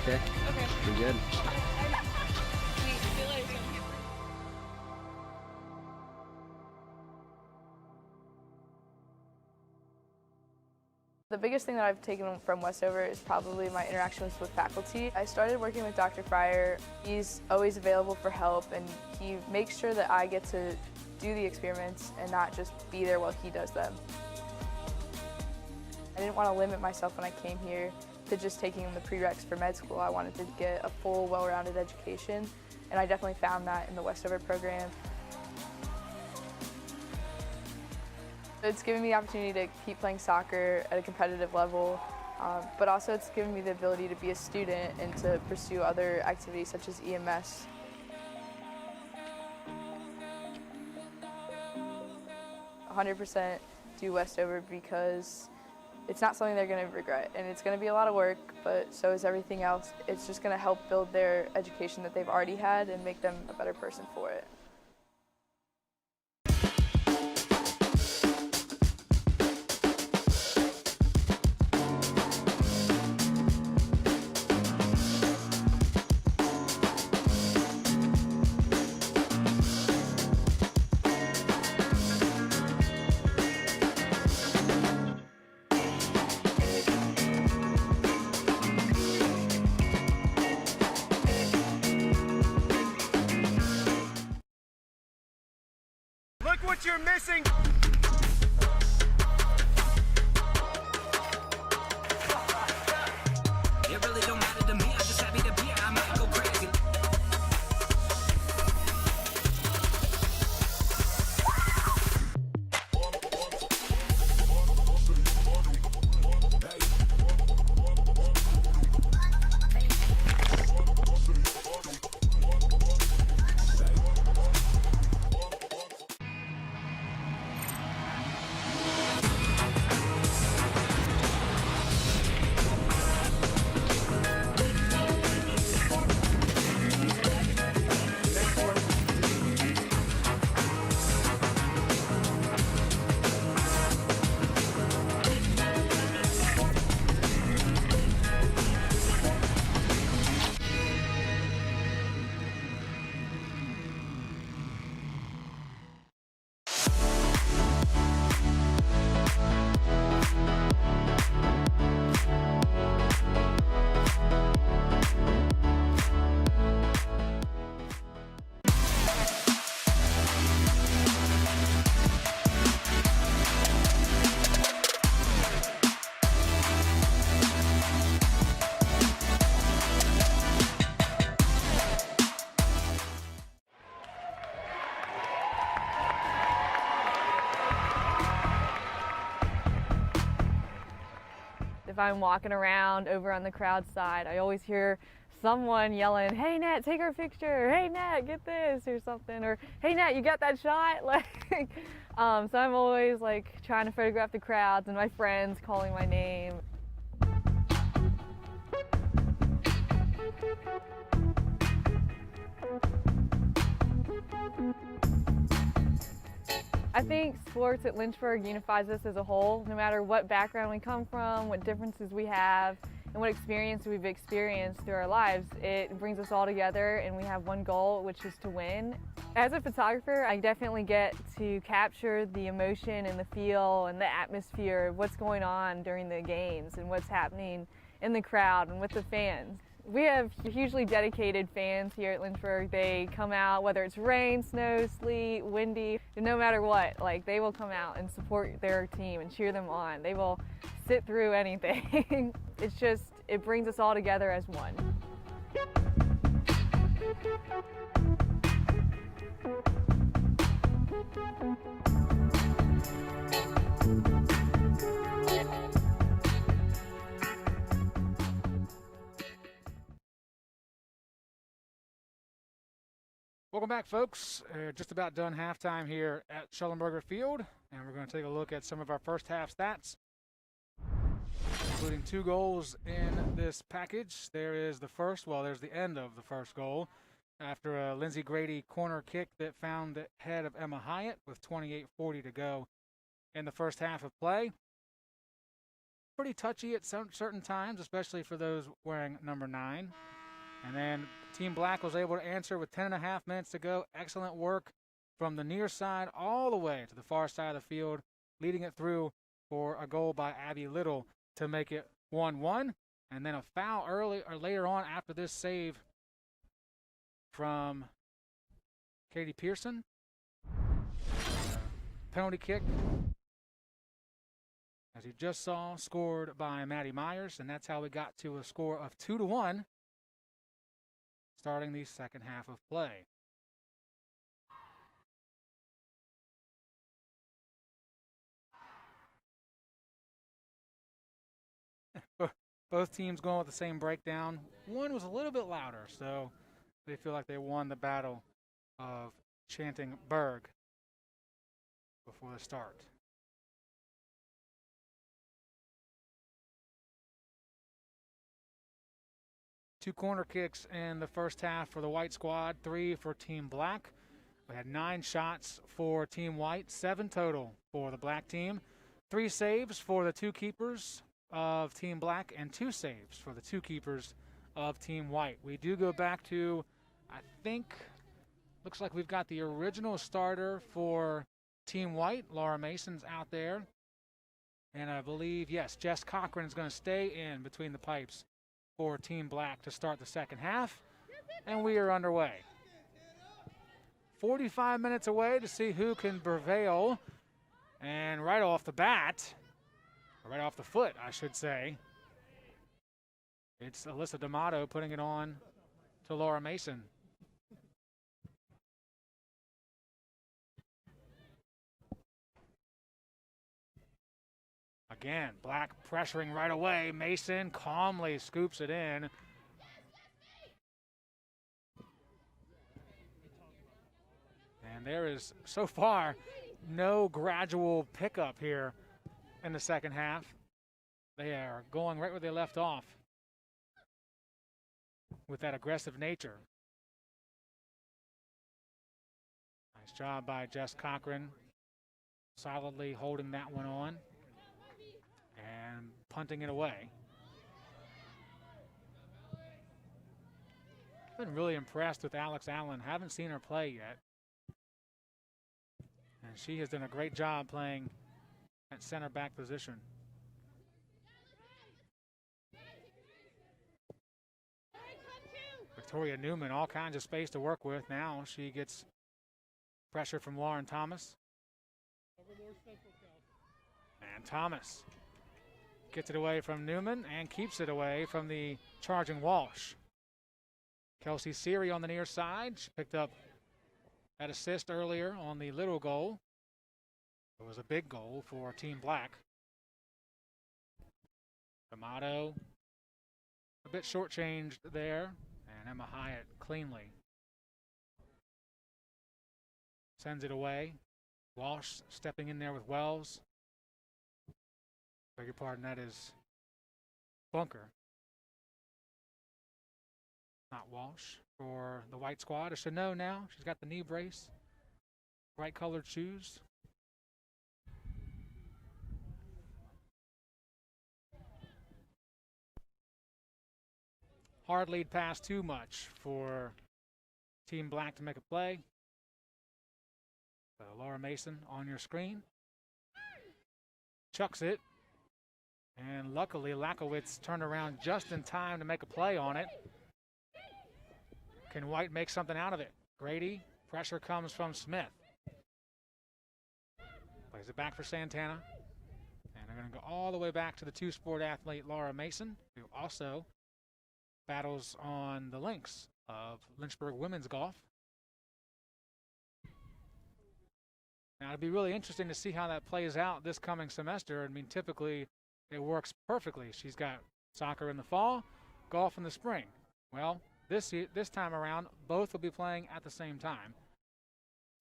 Okay. We're good. The biggest thing that I've taken from Westover is probably my interactions with faculty. I started working with Dr. Fryer. He's always available for help and he makes sure that I get to do the experiments and not just be there while he does them. I didn't want to limit myself when I came here to just taking the prereqs for med school. I wanted to get a full, well-rounded education, and I definitely found that in the Westover program. It's given me the opportunity to keep playing soccer at a competitive level, but also it's given me the ability to be a student and to pursue other activities such as EMS. "100% do Westover because it's not something they're going to regret, and it's going to be a lot of work, but so is everything else. It's just going to help build their education that they've already had and make them a better person for it." Look what you're missing! It really don't matter to me, I'm just happy to be here, I might go crazy. If I'm walking around over on the crowd side, I always hear someone yelling, "Hey Nat, take our picture. Hey Nat, get this," or something, or "Hey Nat, you got that shot?" Like, so I'm always like trying to photograph the crowds and my friends calling my name. I think sports at Lynchburg unifies us as a whole, no matter what background we come from, what differences we have, and what experience we've experienced through our lives. It brings us all together and we have one goal, which is to win. As a photographer, I definitely get to capture the emotion and the feel and the atmosphere of what's going on during the games and what's happening in the crowd and with the fans. We have hugely dedicated fans here at Lynchburg. They come out whether it's rain, snow, sleet, windy, no matter what. Like, they will come out and support their team and cheer them on. They will sit through anything. It brings us all together as one. Welcome back, folks. Just about done halftime here at Shellenberger Field, and we're going to take a look at some of our first half stats, including 2 goals in this package. There's the end of the first goal after a Lindsey Grady corner kick that found the head of Emma Hyatt with 28:40 to go in the first half of play. Pretty touchy at certain times, especially for those wearing number 9. And then Team Black was able to answer with 10.5 minutes to go. Excellent work from the near side all the way to the far side of the field, leading it through for a goal by Abby Little to make it 1-1. And then a foul later on after this save from Katie Pearson. Penalty kick, as you just saw, scored by Maddie Myers, and that's how we got to a score of 2-1. Starting the second half of play. Both teams going with the same breakdown. One was a little bit louder, so they feel like they won the battle of chanting Berg before the start. Two corner kicks in the first half for the white squad, 3 for Team Black. We had 9 shots for Team White, 7 total for the black team. 3 saves for the 2 keepers of Team Black and 2 saves for the 2 keepers of Team White. We do go back to, I think, looks like we've got the original starter for Team White. Laura Mason's out there. And I believe, yes, Jess Cochran is going to stay in between the pipes for Team Black to start the second half, and we are underway. 45 minutes away to see who can prevail, and right off the foot, I should say, it's Alyssa D'Amato putting it on to Laura Mason. Again, Black pressuring right away. Mason calmly scoops it in. And there is, so far, no gradual pickup here in the second half. They are going right where they left off with that aggressive nature. Nice job by Jess Cochran, solidly holding that one on and punting it away. Been really impressed with Alex Allen. Haven't seen her play yet. And she has done a great job playing at center back position. Victoria Newman, all kinds of space to work with. Now she gets pressure from Lauren Thomas. And Thomas gets it away from Newman and keeps it away from the charging Walsh. Kelsey Seary on the near side. She picked up that assist earlier on the little goal. It was a big goal for Team Black. D'Amato a bit shortchanged there, and Emma Hyatt cleanly sends it away. Walsh stepping in there with Wells. Beg your pardon, that is Bunker. Not Walsh for the white squad. I should know now. She's got the knee brace, bright colored shoes. hard lead pass too much for Team Black to make a play. So Laura Mason on your screen. Chucks it. And luckily, Lakowitz turned around just in time to make a play on it. Can White make something out of it? Grady, pressure comes from Smith. Plays it back for Santana. And they're going to go all the way back to the two-sport athlete Laura Mason, who also battles on the links of Lynchburg women's golf. Now, it'd be really interesting to see how that plays out this coming semester. I mean, typically it works perfectly. She's got soccer in the fall, golf in the spring. Well, this time around, both will be playing at the same time.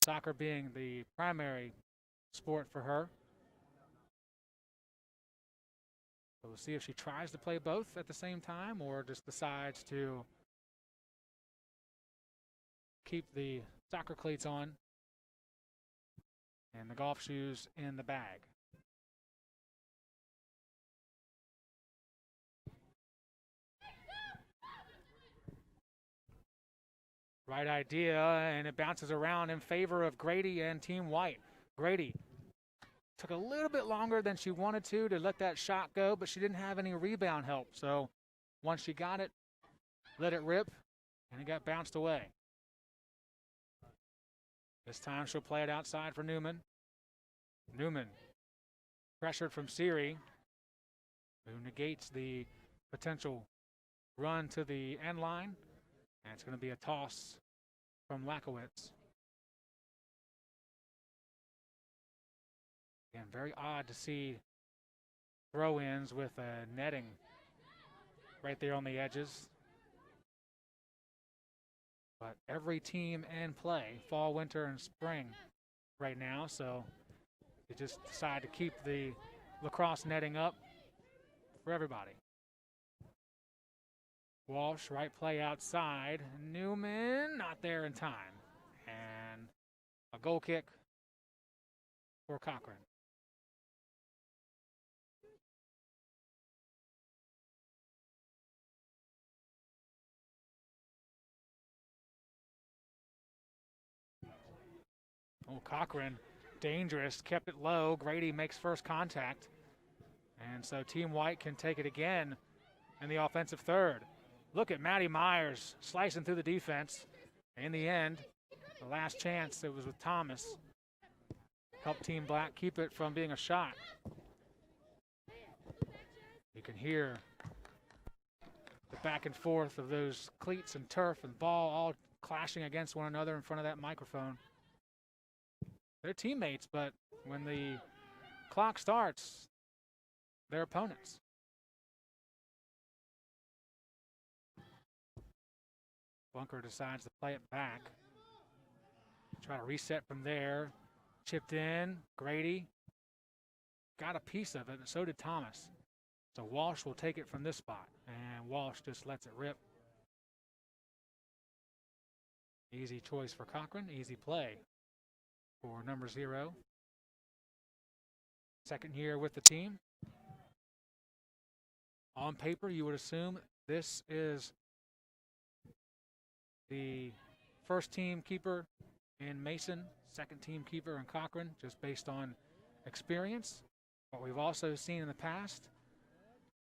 Soccer being the primary sport for her. So we'll see if she tries to play both at the same time or just decides to keep the soccer cleats on and the golf shoes in the bag. Right idea, and it bounces around in favor of Grady and Team White. Grady took a little bit longer than she wanted to let that shot go, but she didn't have any rebound help. So once she got it, let it rip, and it got bounced away. This time she'll play it outside for Newman. Newman pressured from Siri, who negates the potential run to the end line. And it's going to be a toss from Lakowitz. Again, very odd to see throw-ins with a netting right there on the edges. But every team in play, fall, winter, and spring right now. So they just decide to keep the lacrosse netting up for everybody. Walsh, right play outside. Newman, not there in time. And a goal kick for Cochran. Oh, Cochran, dangerous, kept it low. Grady makes first contact. And so Team White can take it again in the offensive third. Look at Maddie Myers slicing through the defense. In the end, the last chance, it was with Thomas. Helped Team Black keep it from being a shot. You can hear the back and forth of those cleats and turf and ball all clashing against one another in front of that microphone. They're teammates, but when the clock starts, they're opponents. Bunker decides to play it back. Try to reset from there. Chipped in. Grady got a piece of it, and so did Thomas. So Walsh will take it from this spot, and Walsh just lets it rip. Easy choice for Cochran. Easy play for number 0. Second year with the team. On paper, you would assume this is the first team keeper in Mason, second team keeper in Cochran, just based on experience. What we've also seen in the past,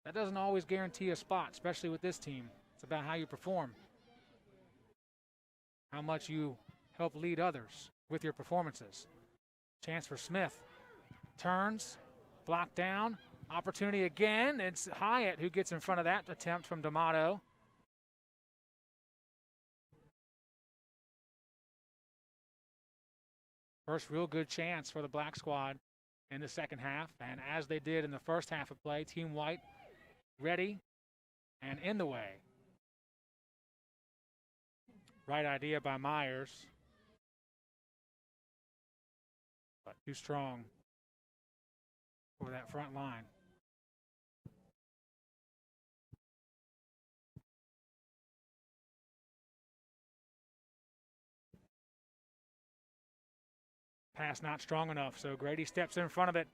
that doesn't always guarantee a spot, especially with this team. It's about how you perform, how much you help lead others with your performances. Chance for Smith. Turns, blocked down, opportunity again. It's Hyatt who gets in front of that attempt from D'Amato. First real good chance for the Black squad in the second half. And as they did in the first half of play, Team White ready and in the way. Right idea by Myers. But too strong for that front line. Pass not strong enough, so Grady steps in front of it.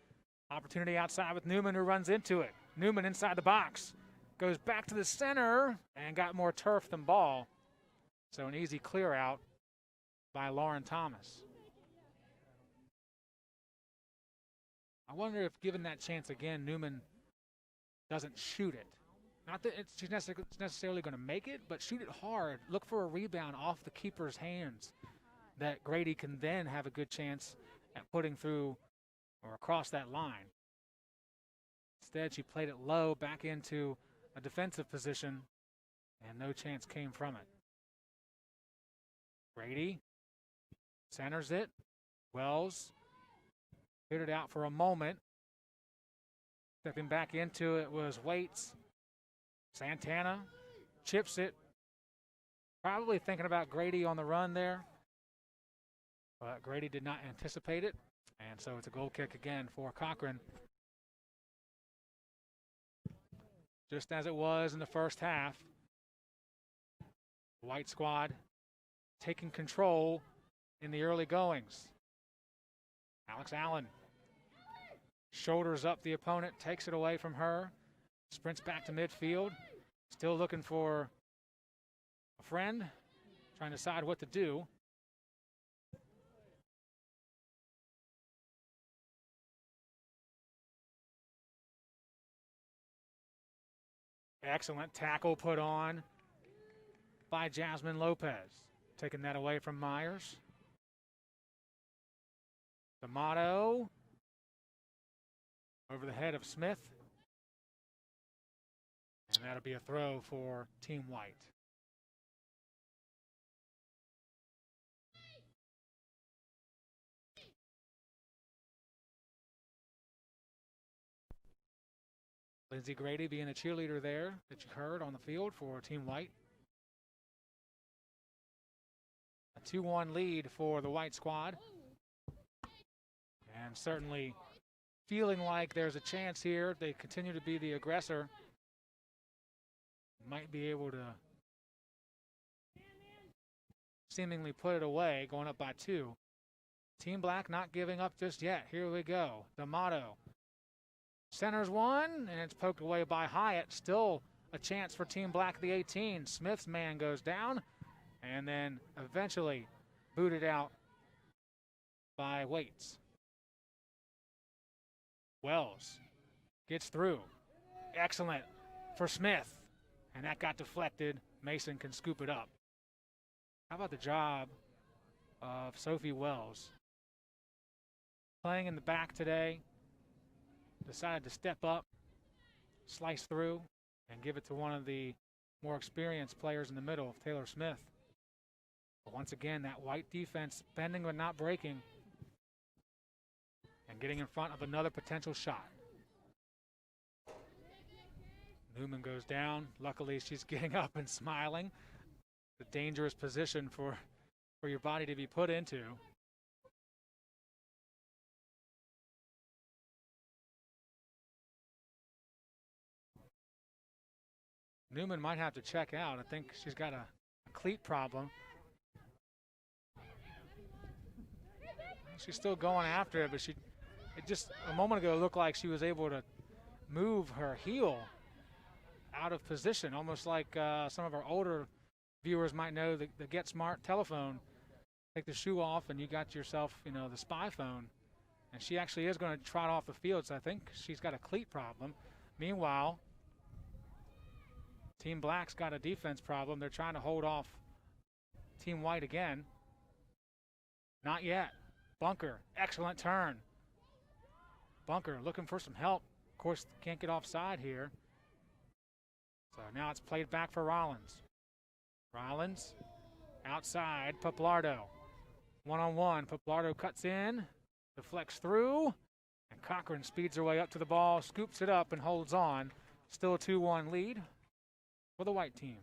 Opportunity outside with Newman, who runs into it. Newman inside the box. goes back to the center and got more turf than ball. So an easy clear out by Lauren Thomas. I wonder if given that chance again, Newman doesn't shoot it. Not that she's necessarily going to make it, but shoot it hard. Look for a rebound off the keeper's hands that Grady can then have a good chance at putting through or across that line. Instead, she played it low back into a defensive position, and no chance came from it. Grady centers it. Wells hit it out for a moment. Stepping back into it was Waits. Santana chips it. Probably thinking about Grady on the run there. But Grady did not anticipate it. And so it's a goal kick again for Cochran. Just as it was in the first half. The White squad taking control in the early goings. Alex Allen shoulders up the opponent, takes it away from her, sprints back to midfield, still looking for a friend, trying to decide what to do. Excellent tackle put on by Jasmine Lopez, taking that away from Myers. D'Amato over the head of Smith. And that'll be a throw for Team White. Lindsey Grady being a cheerleader there that you heard on the field for Team White. A 2-1 lead for the White squad. And certainly feeling like there's a chance here. They continue to be the aggressor. Might be able to seemingly put it away, going up by 2. Team Black not giving up just yet. Here we go. D'Amato centers one, and it's poked away by Hyatt. Still a chance for Team Black, the 18. Smith's man goes down, and then eventually booted out by Waits. Wells gets through. Excellent for Smith. And that got deflected. Mason can scoop it up. How about the job of Sophie Wells? Playing in the back today. Decided to step up, slice through, and give it to one of the more experienced players in the middle, Taylor Smith. But once again, that White defense bending but not breaking. And getting in front of another potential shot. Newman goes down. Luckily, she's getting up and smiling. A dangerous position for your body to be put into. Newman might have to check out. I think she's got a cleat problem. She's still going after it, but it just a moment ago looked like she was able to move her heel out of position, almost like some of our older viewers might know the Get Smart telephone. Take the shoe off and you got yourself, the spy phone. And she actually is going to trot off the field, so I think she's got a cleat problem. Meanwhile, Team Black's got a defense problem. They're trying to hold off Team White again. Not yet. Bunker, excellent turn. Bunker looking for some help. Of course, can't get offside here. So now it's played back for Rollins. Rollins outside, Paplardo. One-on-one, Paplardo cuts in, deflects through, and Cochran speeds her way up to the ball, scoops it up, and holds on. Still a 2-1 lead for the White team.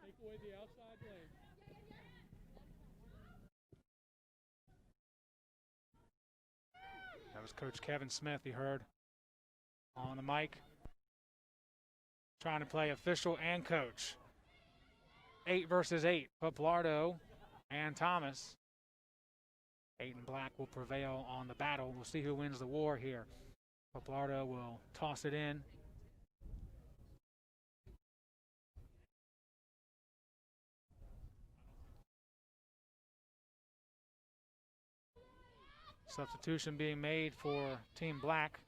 Take away the outside leg. was Coach Kevin Smith, you heard on the mic, trying to play official and coach. 8 versus 8, Poplardo and Thomas. 8 and black will prevail on the battle. We'll see who wins the war here. Poplardo will toss it in. Substitution being made for Team Black.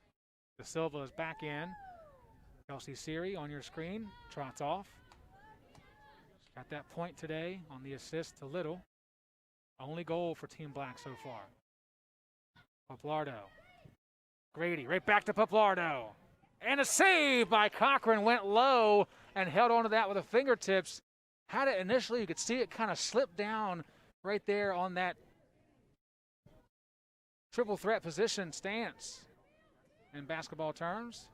De Silva is back in. Kelsey Siri on your screen, trots off. Got that point today on the assist to Little. Only goal for Team Black so far. Poplardo. Grady right back to Poplardo. And a save by Cochran, went low and held onto that with the fingertips. Had it initially, you could see it kind of slip down right there on that triple threat position stance in basketball terms.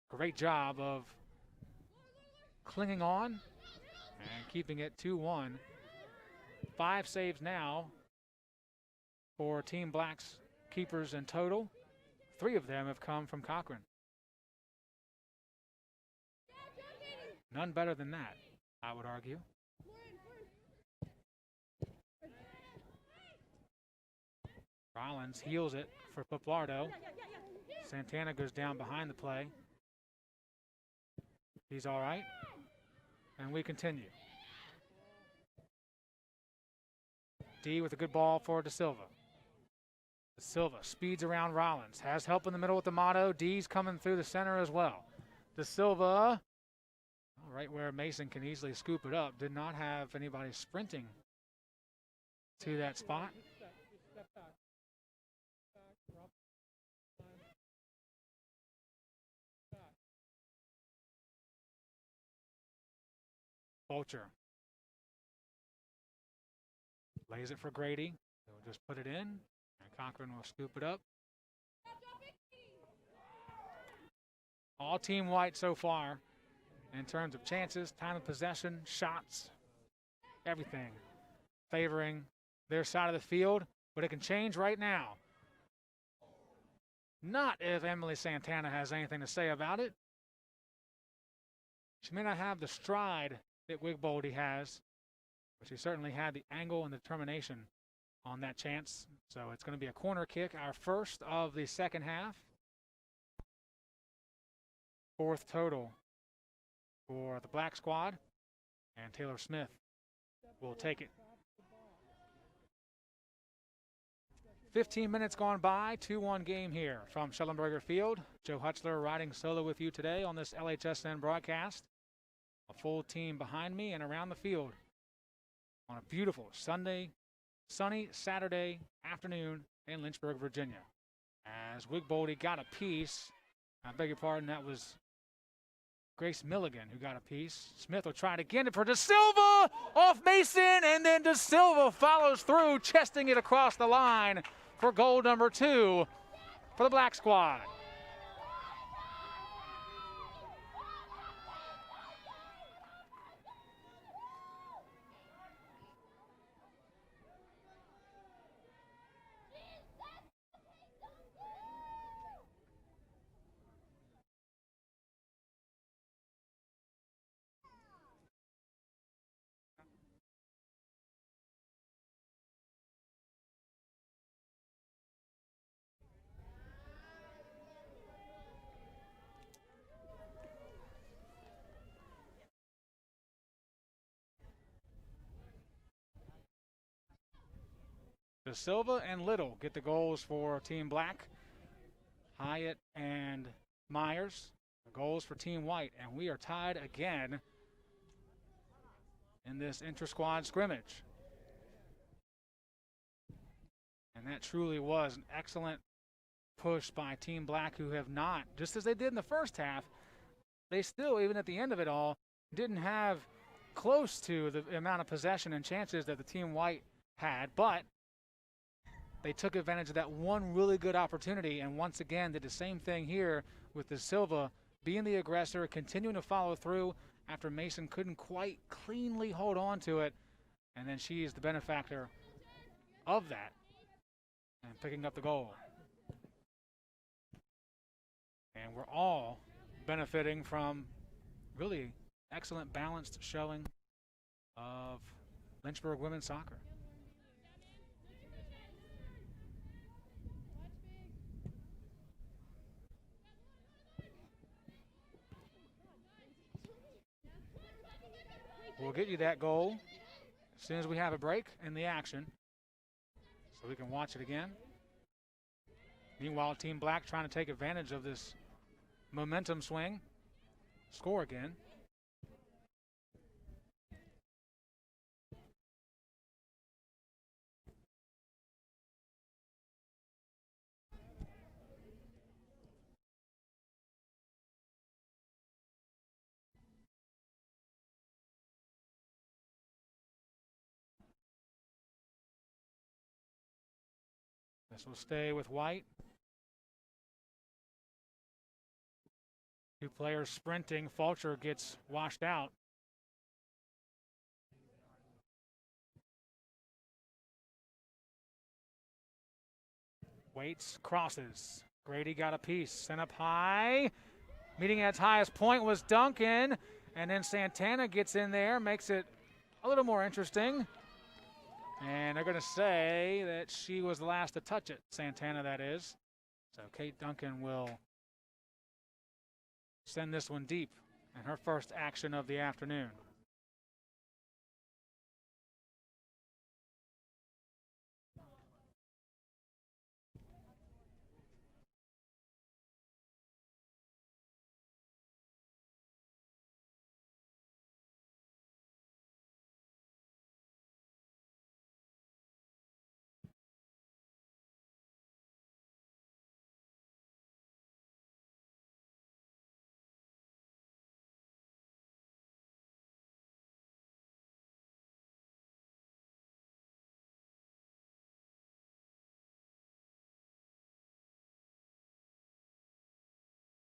Great job of clinging on and keeping it 2-1. 5 saves now for Team Black's keepers in total. 3 of them have come from Cochran. None better than that, I would argue. Rollins heals it for Poplardo. Santana goes down behind the play. He's all right. And we continue. D with a good ball for De Silva. De Silva speeds around Rollins. Has help in the middle with the motto. D's coming through the center as well. De Silva, right where Mason can easily scoop it up. Did not have anybody sprinting to that spot. Vulture lays it for Grady. He'll just put it in, and Cochran will scoop it up. All Team White so far in terms of chances, time of possession, shots, everything favoring their side of the field, but it can change right now. Not if Emily Santana has anything to say about it. She may not have the stride that Wigboldy has, but she certainly had the angle and determination on that chance. So it's going to be a corner kick, our first of the second half. 4th total for the Black squad, and Taylor Smith will take it. 15 minutes gone by, 2-1 game here from Shellenberger Field. Joe Hutchler riding solo with you today on this LHSN broadcast. A full team behind me and around the field on a beautiful sunny Saturday afternoon in Lynchburg, Virginia. As Wigboldy got a piece, I beg your pardon, that was Grace Milligan who got a piece. Smith will try it again for De Silva off Mason, and then De Silva follows through, chesting it across the line for goal number 2 for the Black squad. De Silva and Little get the goals for Team Black. Hyatt and Myers, the goals for Team White. And we are tied again in this inter-squad scrimmage. And that truly was an excellent push by Team Black, who have not, just as they did in the first half, they still, even at the end of it all, didn't have close to the amount of possession and chances that the Team White had, but they took advantage of that one really good opportunity, and once again did the same thing here with De Silva being the aggressor, continuing to follow through after Mason couldn't quite cleanly hold on to it, and then she is the benefactor of that. and picking up the goal. And we're all benefiting from really excellent balanced showing of Lynchburg women's soccer. We'll get you that goal as soon as we have a break in the action so we can watch it again. Meanwhile, Team Black trying to take advantage of this momentum swing. Score again. This will stay with White. Two players sprinting. Fulcher gets washed out. Waits, crosses. Grady got a piece, sent up high. Meeting at its highest point was Duncan. And then Santana gets in there, makes it a little more interesting. And they're going to say that she was the last to touch it, Santana that is. So Kate Duncan will send this one deep in her first action of the afternoon.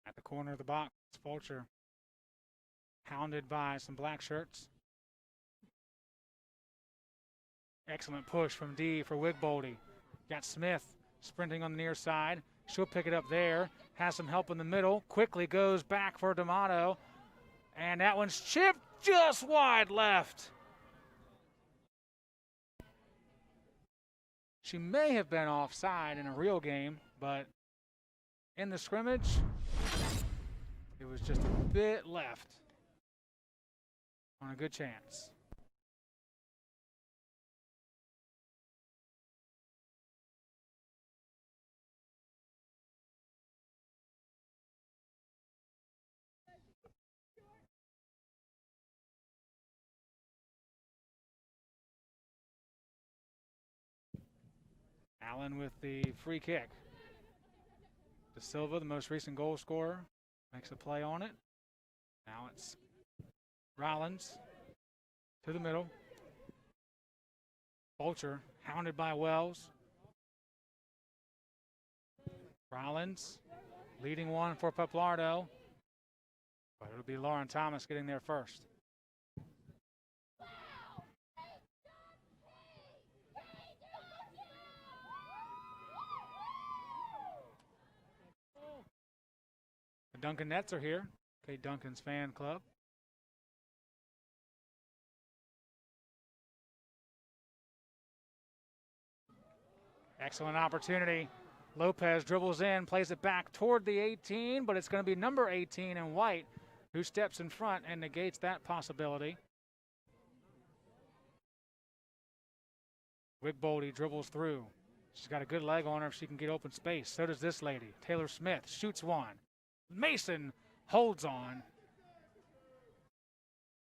At the corner of the box, Fulcher hounded by some black shirts. Excellent push from D for Wigboldy. Got Smith sprinting on the near side. She'll pick it up there. Has some help in the middle. Quickly goes back for D'Amato. And that one's chipped just wide left. She may have been offside in a real game, but in the scrimmage, it was just a bit left on a good chance. Allen with the free kick. De Silva, the most recent goal scorer, makes a play on it. Now it's Rollins to the middle. Fulcher hounded by Wells. Rollins leading one for Paplardo, but it'll be Lauren Thomas getting there first. The Duncan Nets are here, Kate Duncan's fan club. Excellent opportunity. Lopez dribbles in, plays it back toward the 18, but it's going to be number 18 in white who steps in front and negates that possibility. Wigboldy dribbles through. She's got a good leg on her if she can get open space. So does this lady. Taylor Smith shoots one. Mason holds on.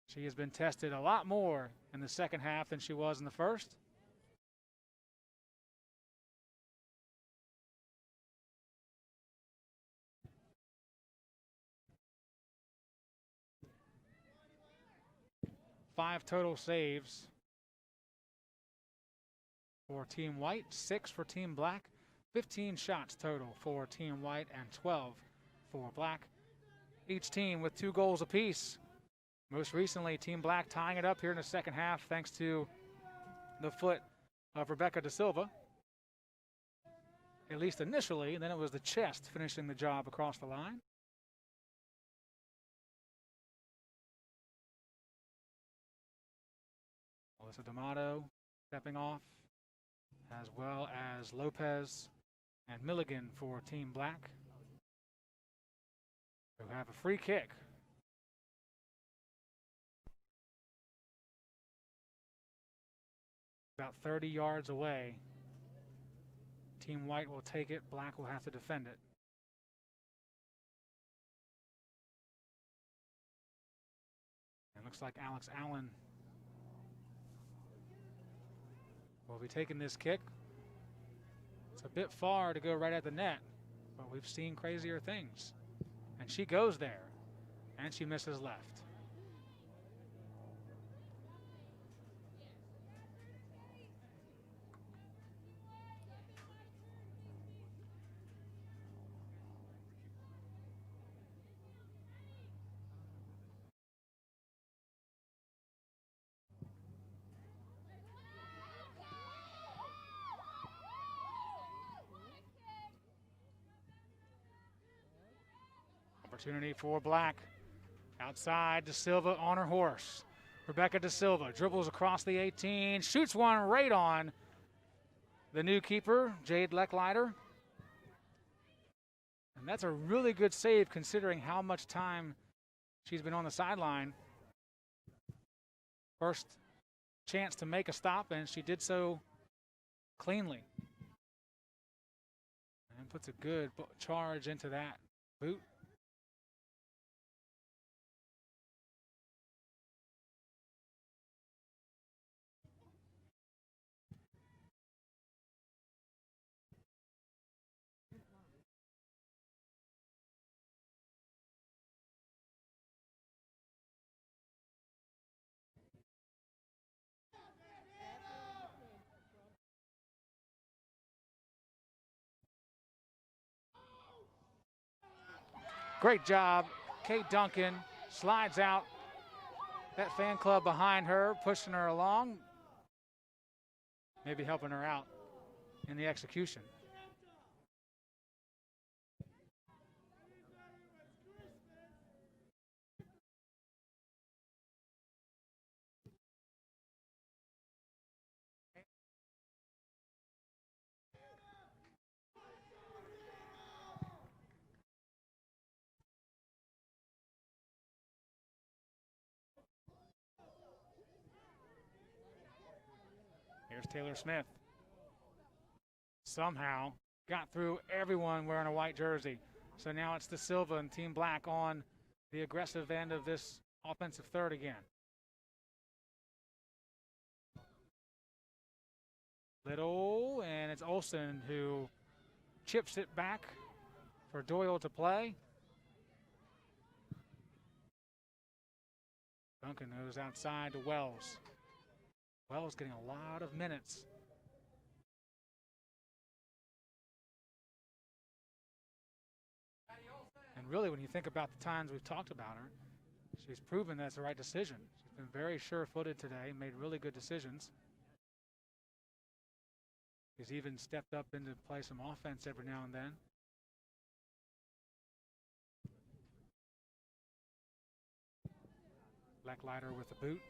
She has been tested a lot more in the second half than she was in the first. Five total saves for Team White, 6 for Team Black, 15 shots total for Team White, and 12 for Black. Each team with 2 goals apiece. Most recently, Team Black tying it up here in the second half thanks to the foot of Rebecca De Silva. at least initially, and then it was the chest finishing the job across the line. Alyssa D'Amato stepping off, as well as Lopez and Milligan for Team Black, who have a free kick. About 30 yards away. Team White will take it. Black will have to defend it. It looks like Alex Allen will be taking this kick. It's a bit far to go right at the net, but we've seen crazier things. And she goes there, and she misses left. Opportunity for Black. Outside, De Silva on her horse. Rebecca De Silva dribbles across the 18, shoots one right on the new keeper, Jade Lecklider. And that's a really good save considering how much time she's been on the sideline. First chance to make a stop, and she did so cleanly. And puts a good charge into that boot. Great job. Kate Duncan slides out. That fan club behind her, pushing her along. Maybe helping her out in the execution. Here's Taylor Smith. Somehow got through everyone wearing a white jersey. So now it's De Silva and Team Black on the aggressive end of this offensive third again. Little, and it's Olsen who chips it back for Doyle to play. Duncan goes outside to Wells. Wells getting a lot of minutes. And really, when you think about the times we've talked about her, she's proven that's the right decision. She's been very sure-footed today, made really good decisions. She's even stepped up into play some offense every now and then. Lecklider with the boot.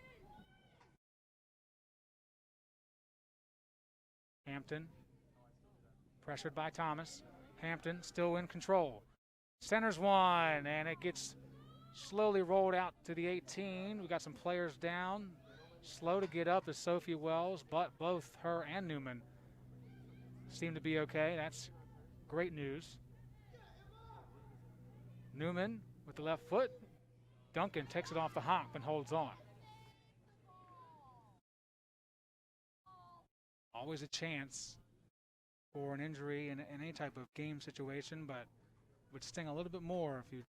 Hampton, pressured by Thomas. Hampton still in control. Centers one, and it gets slowly rolled out to the 18. We got some players down. Slow to get up is Sophie Wells, but both her and Newman seem to be okay. That's great news. Newman with the left foot. Duncan takes it off the hop and holds on. Always a chance for an injury in any type of game situation, but would sting a little bit more if you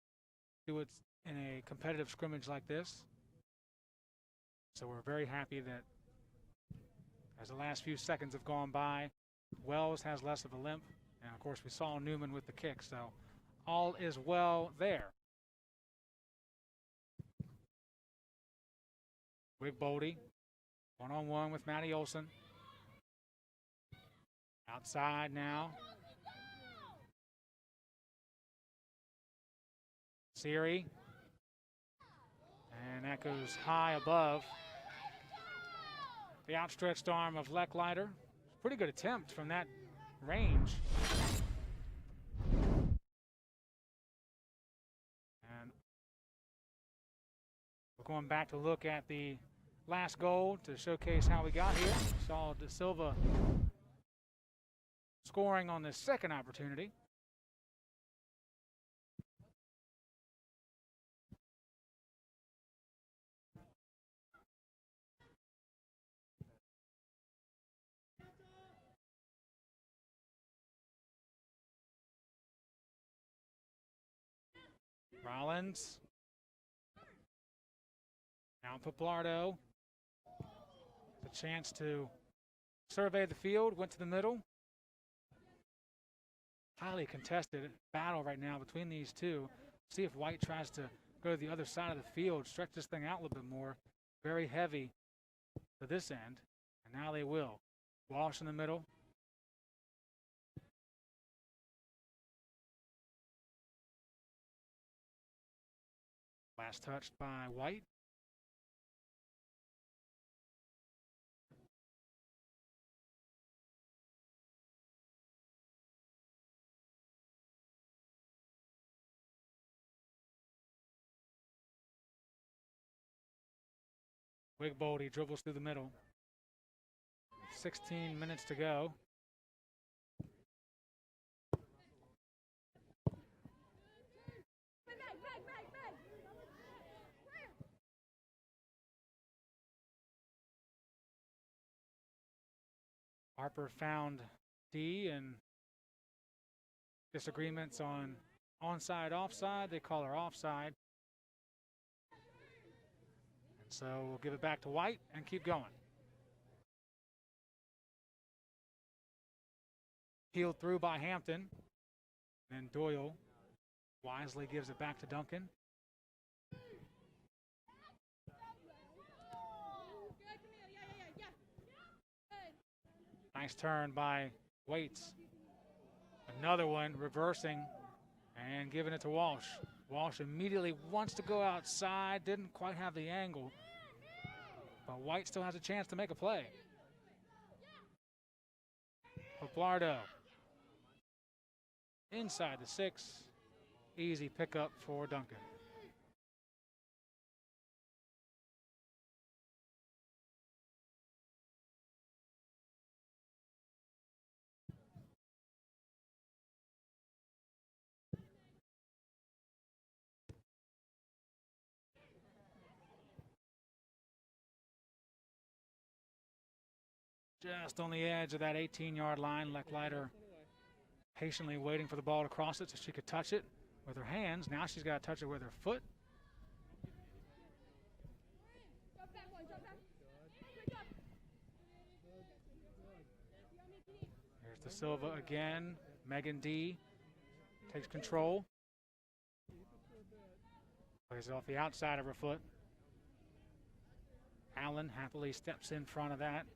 do it in a competitive scrimmage like this. So we're very happy that as the last few seconds have gone by, Wells has less of a limp, and of course we saw Newman with the kick, so all is well there. Wig Boldy, one-on-one with Maddie Olsen. Outside now, Siri. And that goes high above the outstretched arm of Lecklider. Pretty good attempt from that range. And we're going back to look at the last goal to showcase how we got here. Saw De Silva scoring on this second opportunity. Rollins. Now Paplardo. A chance to survey the field, went to the middle. Highly contested battle right now between these two. See if White tries to go to the other side of the field, stretch this thing out a little bit more. Very heavy to this end, and now they will. Walsh in the middle. Last touched by White. Wigbold, dribbles through the middle. 16 minutes to go. Harper found D and disagreements on onside, offside. They call her offside. And so we'll give it back to White and keep going. Peeled through by Hampton. And Doyle wisely gives it back to Duncan. Nice turn by Waits. Another one reversing and giving it to Walsh. Walsh immediately wants to go outside, didn't quite have the angle, but White still has a chance to make a play. Paplardo inside the 6. Easy pickup for Duncan. Just on the edge of that 18-yard line. Lecklider patiently waiting for the ball to cross it so she could touch it with her hands. Now she's got to touch it with her foot. Here's De Silva again. Megan D takes control. Plays it off the outside of her foot. Allen happily steps in front of that.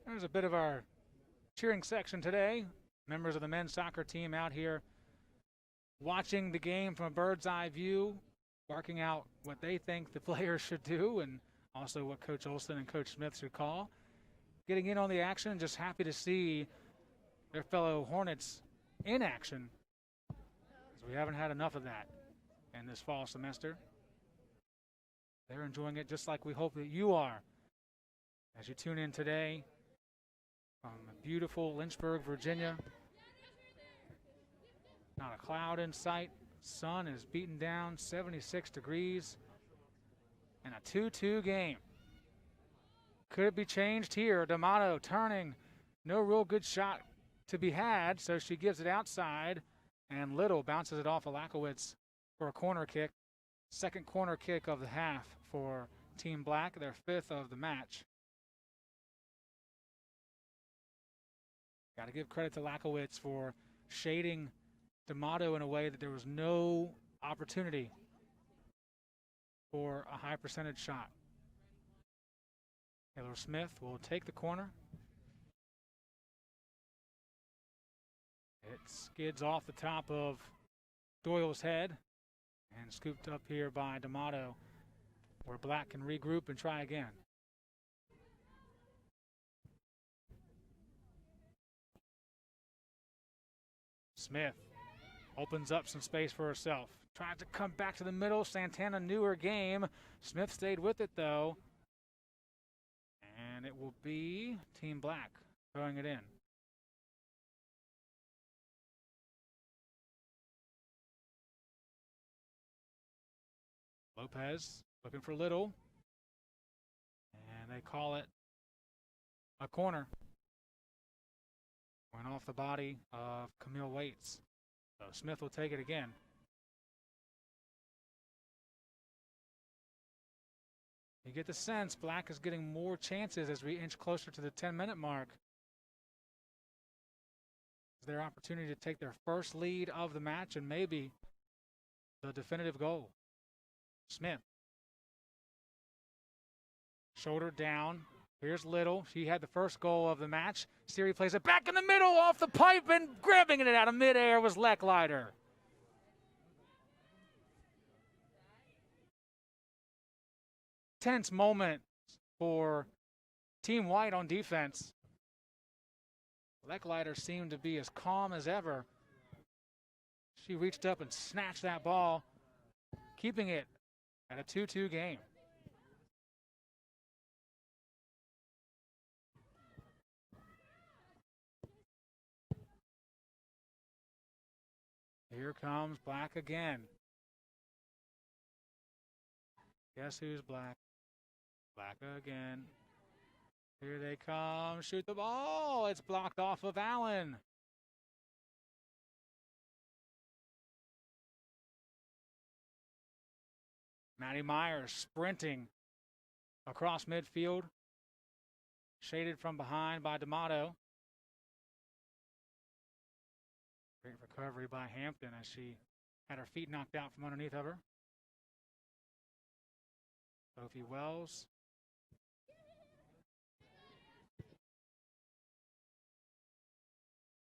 There's a bit of our cheering section today. Members of the men's soccer team out here watching the game from a bird's eye view, barking out what they think the players should do and also what Coach Olson and Coach Smith should call. Getting in on the action, just happy to see their fellow Hornets in action, because we haven't had enough of that in this fall semester. They're enjoying it just like we hope that you are as you tune in today from beautiful Lynchburg, Virginia. Not a cloud in sight. Sun is beaten down, 76 degrees, and a 2-2 game. Could it be changed here? D'Amato turning, no real good shot to be had, so she gives it outside. And Little bounces it off of Lakowitz for a corner kick. Second corner kick of the half for Team Black, their 5th of the match. Got to give credit to Lakowitz for shading D'Amato in a way that there was no opportunity for a high percentage shot. Taylor Smith will take the corner. It skids off the top of Doyle's head and scooped up here by D'Amato, where Black can regroup and try again. Smith opens up some space for herself. Tries to come back to the middle. Santana knew her game. Smith stayed with it though. And it will be Team Black throwing it in. Lopez looking for Little. And they call it a corner. Went off the body of Camille Waits. So Smith will take it again. You get the sense Black is getting more chances as we inch closer to the 10-minute mark. It's their opportunity to take their first lead of the match and maybe the definitive goal. Smith. Shoulder down. Here's Little. She had the first goal of the match. Siri plays it back in the middle off the pipe, and grabbing it out of midair was Lecklider. Tense moment for Team White on defense. Lecklider seemed to be as calm as ever. She reached up and snatched that ball, keeping it at a 2-2 game. Here comes Black again. Guess who's Black? Black again. Here they come. Shoot the ball. It's blocked off of Allen. Maddie Myers sprinting across midfield. Shaded from behind by D'Amato. Great recovery by Hampton as she had her feet knocked out from underneath of her. Sophie Wells.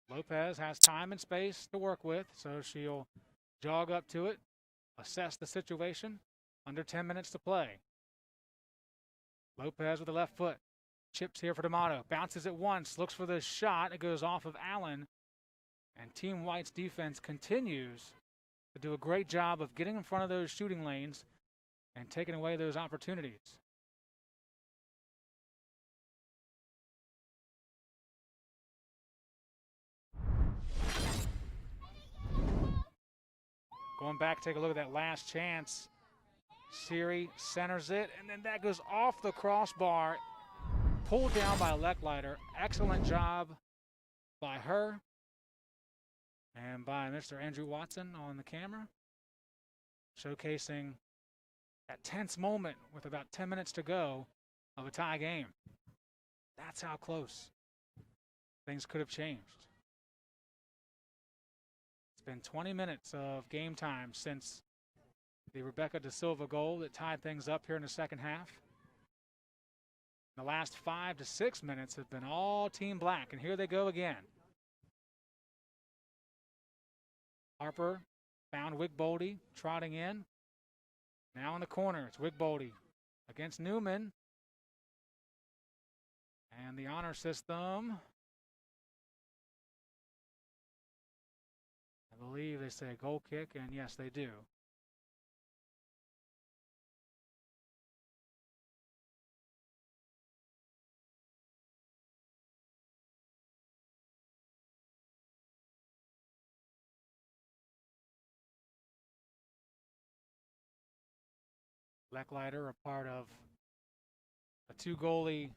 Lopez has time and space to work with, so she'll jog up to it, assess the situation. Under 10 minutes to play. Lopez with the left foot. Chips here for D'Amato. Bounces it once, looks for the shot. It goes off of Allen. And Team White's defense continues to do a great job of getting in front of those shooting lanes and taking away those opportunities. Going back, take a look at that last chance. Siri centers it, and then that goes off the crossbar. Pulled down by Lecklider. Excellent job by her and by Mr. Andrew Watson on the camera, showcasing that tense moment with about 10 minutes to go of a tie game. That's how close things could have changed. It's been 20 minutes of game time since the Rebecca Da Silva goal that tied things up here in the second half. The last 5 to 6 minutes have been all Team Black, and here they go again. Harper found Wigboldy trotting in. Now in the corner, it's Wigboldy against Newman. And the honor system, I believe they say goal kick, and yes, they do. Lecklider, a part of a 2-goalie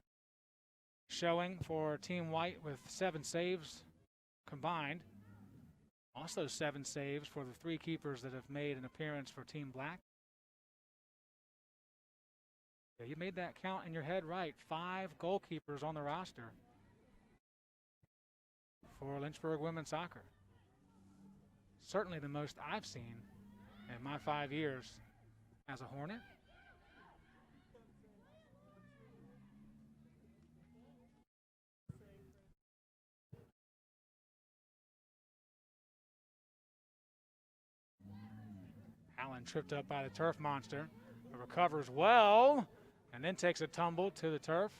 showing for Team White with 7 saves combined. Also 7 saves for the 3 keepers that have made an appearance for Team Black. Yeah, you made that count in your head right. 5 goalkeepers on the roster for Lynchburg women's soccer. Certainly the most I've seen in my 5 years as a Hornet. Allen tripped up by the turf monster, but recovers well, and then takes a tumble to the turf.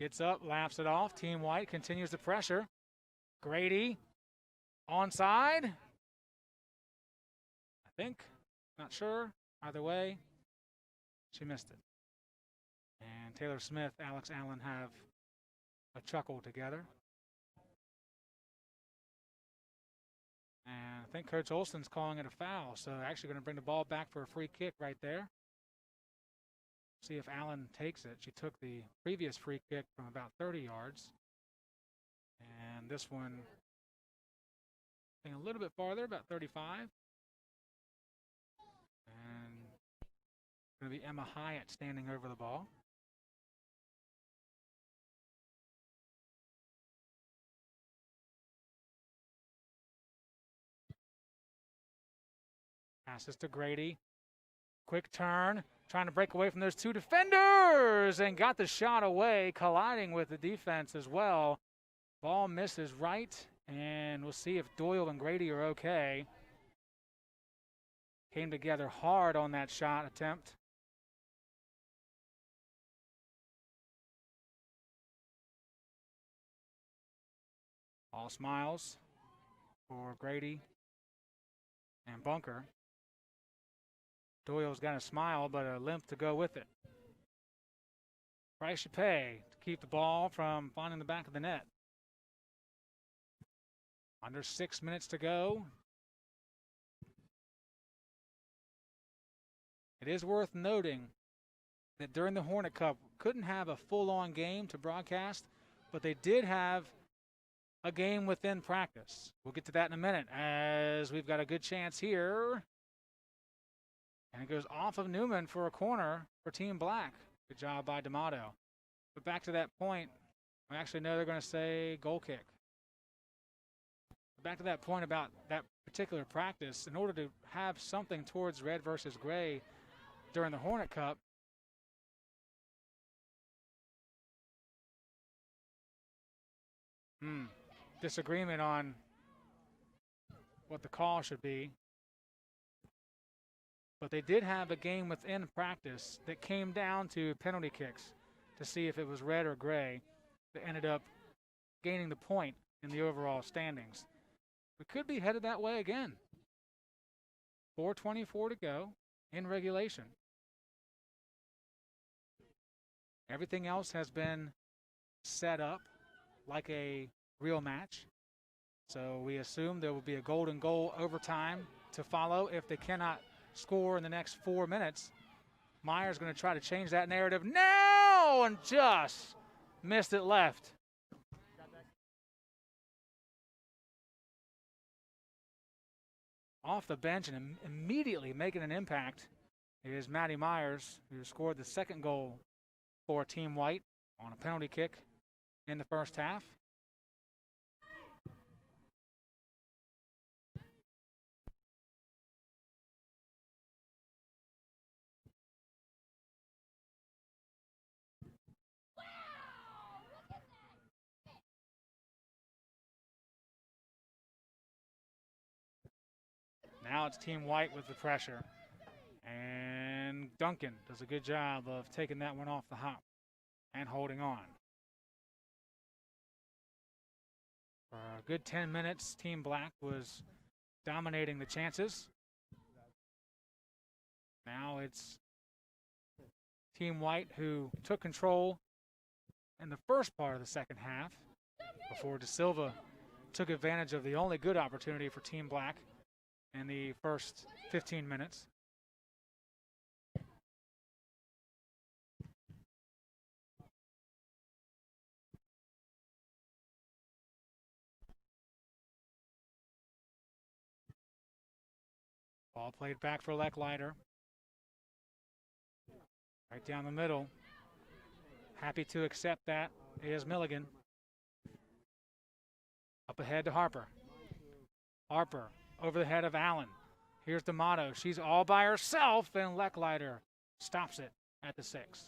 Gets up, laps it off. Team White continues the pressure. Grady onside. I think, not sure. Either way, she missed it. And Taylor Smith, Alex Allen have a chuckle together. And I think Coach Olson's calling it a foul, so actually going to bring the ball back for a free kick right there. See if Allen takes it. She took the previous free kick from about 30 yards. And this one, I think a little bit farther, about 35. And going to be Emma Hyatt standing over the ball. Passes to Grady. Quick turn, trying to break away from those 2 defenders, and got the shot away, colliding with the defense as well. Ball misses right, and we'll see if Doyle and Grady are okay. Came together hard on that shot attempt. All smiles for Grady and Bunker. Doyle's got a smile, but a limp to go with it. Price you pay to keep the ball from finding the back of the net. Under 6 minutes to go. It is worth noting that during the Hornet Cup, couldn't have a full-on game to broadcast, but they did have a game within practice. We'll get to that in a minute, as we've got a good chance here. And it goes off of Newman for a corner for Team Black. Good job by D'Amato. But back to that point, I actually know they're going to say goal kick. Back to that point about that particular practice, in order to have something towards red versus gray during the Hornet Cup, disagreement on what the call should be. But they did have a game within practice that came down to penalty kicks to see if it was red or gray that ended up gaining the point in the overall standings. We could be headed that way again. 4:24 to go in regulation. Everything else has been set up like a real match. So we assume there will be a golden goal overtime to follow if they cannot score in the next 4 minutes. Meyer's going to try to change that narrative now and just missed it left. Off the bench and immediately making an impact is Maddie Myers, who scored the second goal for Team White on a penalty kick in the first half. Now it's Team White with the pressure. And Duncan does a good job of taking that one off the hop and holding on. For a good 10 minutes, Team Black was dominating the chances. Now it's Team White who took control in the first part of the second half before De Silva took advantage of the only good opportunity for Team Black in the first 15 minutes. Ball played back for Lecklider. Right down the middle. Happy to accept that is Milligan. Up ahead to Harper. Harper over the head of Allen. Here's D'Amato. She's all by herself, and Lecklider stops it at the 6.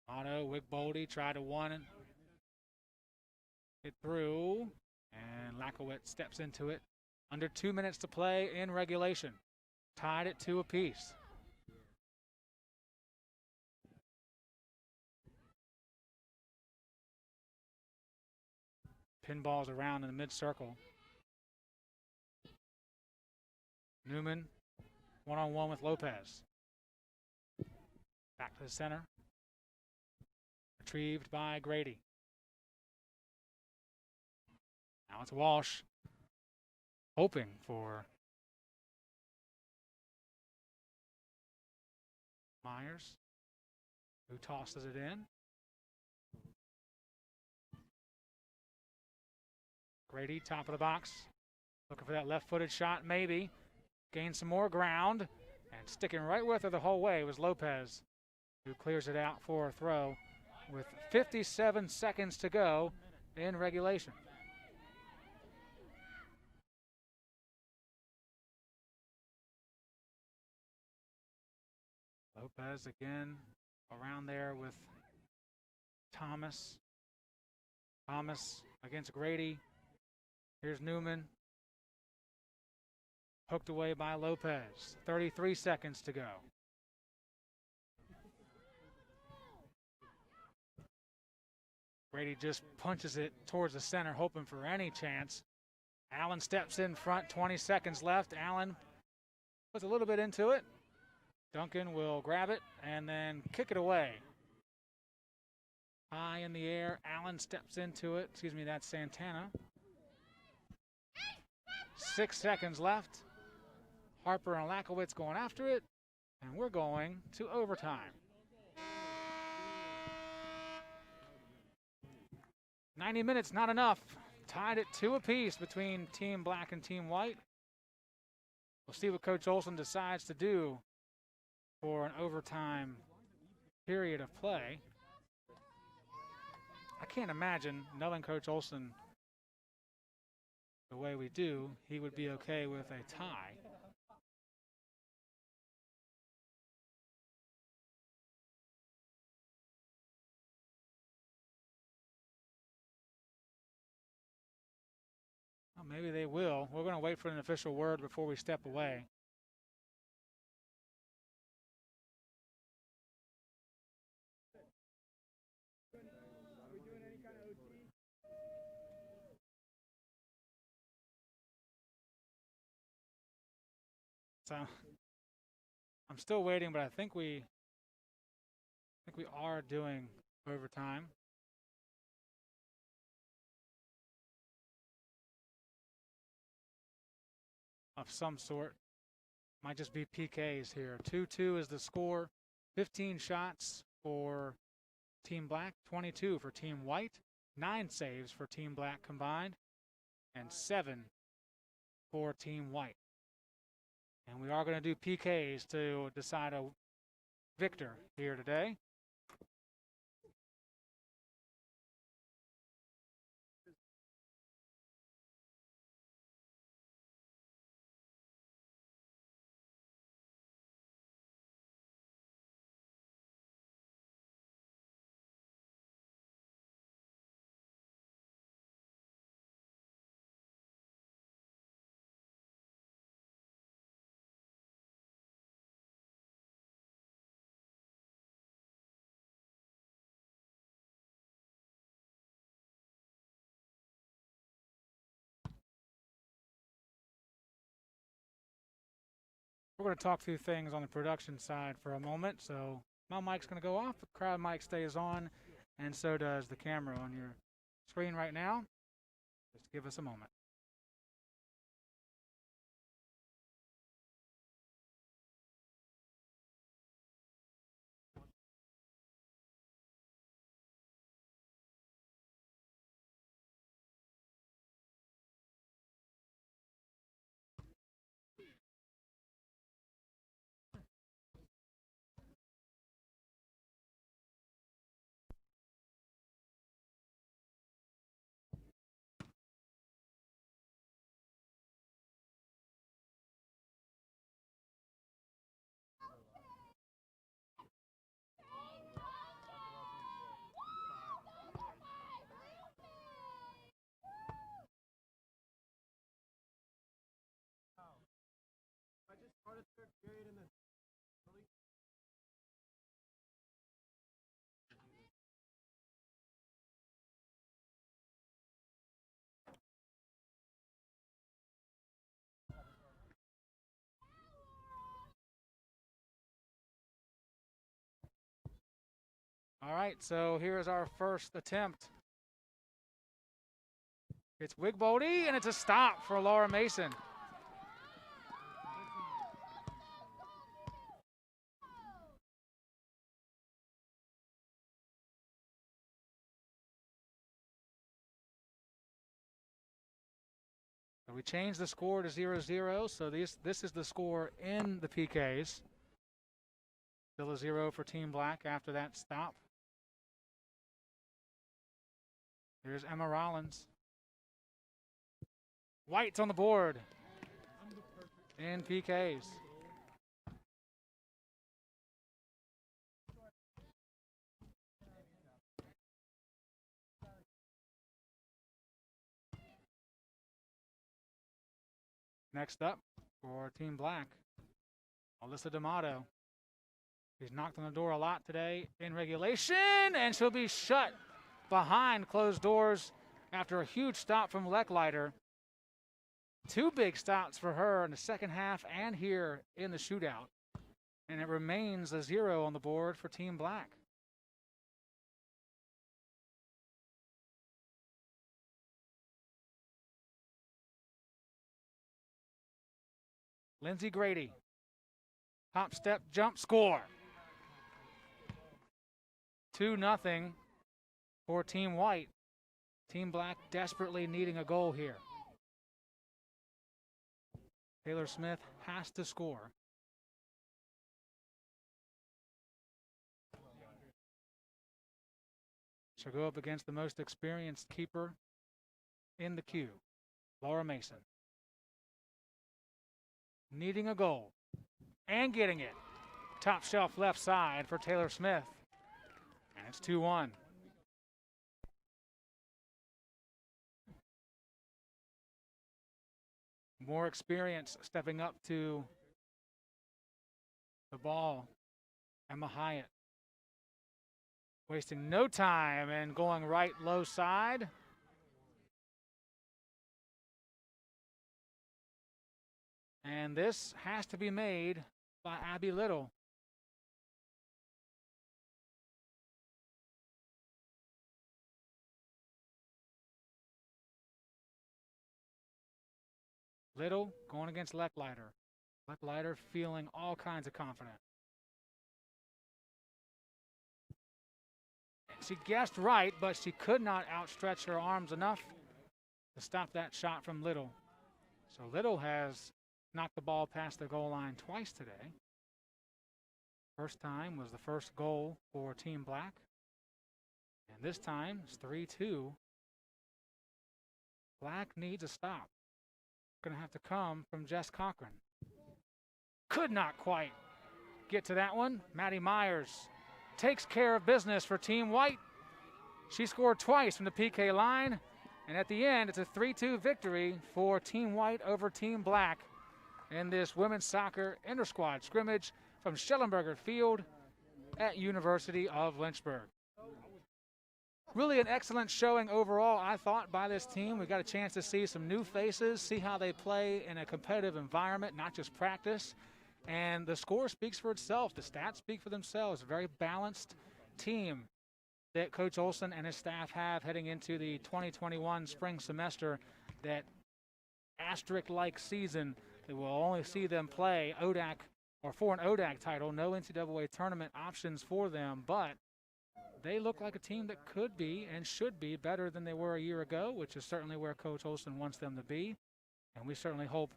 Otto, Wigboldy tried to one it through, and Lakowitz steps into it. Under 2 minutes to play in regulation. Tied at 2 apiece. Pinballs around in the mid-circle. Newman, one-on-one with Lopez. Back to the center. Retrieved by Grady. Now it's Walsh. Hoping for Myers, who tosses it in. Grady, top of the box. Looking for that left-footed shot, maybe. Gain some more ground. And sticking right with her the whole way was Lopez, who clears it out for a throw with 57 seconds to go in regulation. Lopez again around there with Thomas. Thomas against Grady. Here's Newman. Hooked away by Lopez. 33 seconds to go. Grady just punches it towards the center, hoping for any chance. Allen steps in front, 20 seconds left. Allen puts a little bit into it. Duncan will grab it and then kick it away. High in the air, Allen steps into it. Excuse me, that's Santana. 6 seconds left. Harper and Lakowitz going after it, and we're going to overtime. 90 minutes, not enough. Tied at 2 apiece between Team Black and Team White. We'll see what Coach Olson decides to do for an overtime period of play. I can't imagine, knowing Coach Olson the way we do, he would be okay with a tie. Well, maybe they will. We're going to wait for an official word before we step away. So I'm still waiting, but I think we are doing overtime. Of some sort. Might just be PKs here. 2-2 is the score. 15 shots for Team Black, 22 for Team White, 9 saves for Team Black combined, and 7 for Team White. And we are going to do PKs to decide a victor here today. We're going to talk through things on the production side for a moment. So my mic's going to go off, the crowd mic stays on, and so does the camera on your screen right now. Just give us a moment. All right, so here's our first attempt. It's Wigboldy, and it's a stop for Laura Mason. So we changed the score to 0-0, so this is the score in the PKs. Still a 0 for Team Black after that stop. Here's Emma Rollins. White's on the board in PKs. Next up for Team Black, Alyssa D'Amato. She's knocked on the door a lot today in regulation, and she'll be shut behind closed doors after a huge stop from Lecklider. 2 big stops for her in the second half and here in the shootout. And it remains a 0 on the board for Team Black. Lindsay Grady. Hop, step, jump, score. 2-0 for Team White. Team Black desperately needing a goal here. Taylor Smith has to score. She'll go up against the most experienced keeper in the queue, Laura Mason. Needing a goal and getting it. Top shelf left side for Taylor Smith. And it's 2-1. More experience stepping up to the ball. Emma Hyatt. Wasting no time and going right low side. And this has to be made by Abby Little. Little going against Lecklider. Lecklider feeling all kinds of confident. She guessed right, but she could not outstretch her arms enough to stop that shot from Little. So Little has knocked the ball past the goal line twice today. First time was the first goal for Team Black. And this time it's 3-2. Black needs a stop. Going to have to come from Jess Cochran. Could not quite get to that one. Maddie Myers takes care of business for Team White. She scored twice from the PK line. And at the end, it's a 3-2 victory for Team White over Team Black in this women's soccer inter-squad scrimmage from Shellenberger Field at University of Lynchburg. Really an excellent showing overall, I thought, by this team. We got a chance to see some new faces, see how they play in a competitive environment, not just practice. And the score speaks for itself. The stats speak for themselves. A very balanced team. that Coach Olson and his staff have heading into the 2021 spring semester, that asterisk-like season that will only see them play ODAC or for an ODAC title, no NCAA tournament options for them, but they look like a team that could be and should be better than they were a year ago, which is certainly where Coach Olson wants them to be. And we certainly hope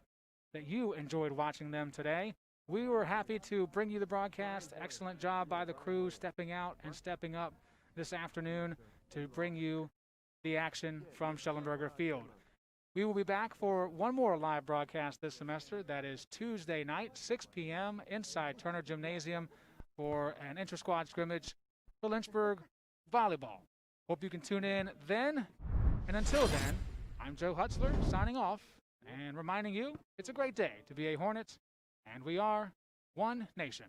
that you enjoyed watching them today. We were happy to bring you the broadcast. Excellent job by the crew stepping out and stepping up this afternoon to bring you the action from Shellenberger Field. We will be back for one more live broadcast this semester. That is Tuesday night, 6 p.m. inside Turner Gymnasium for an inter-squad scrimmage for Lynchburg volleyball. Hope you can tune in then. And until then, I'm Joe Hutzler signing off and reminding you it's a great day to be a Hornet, and we are one nation.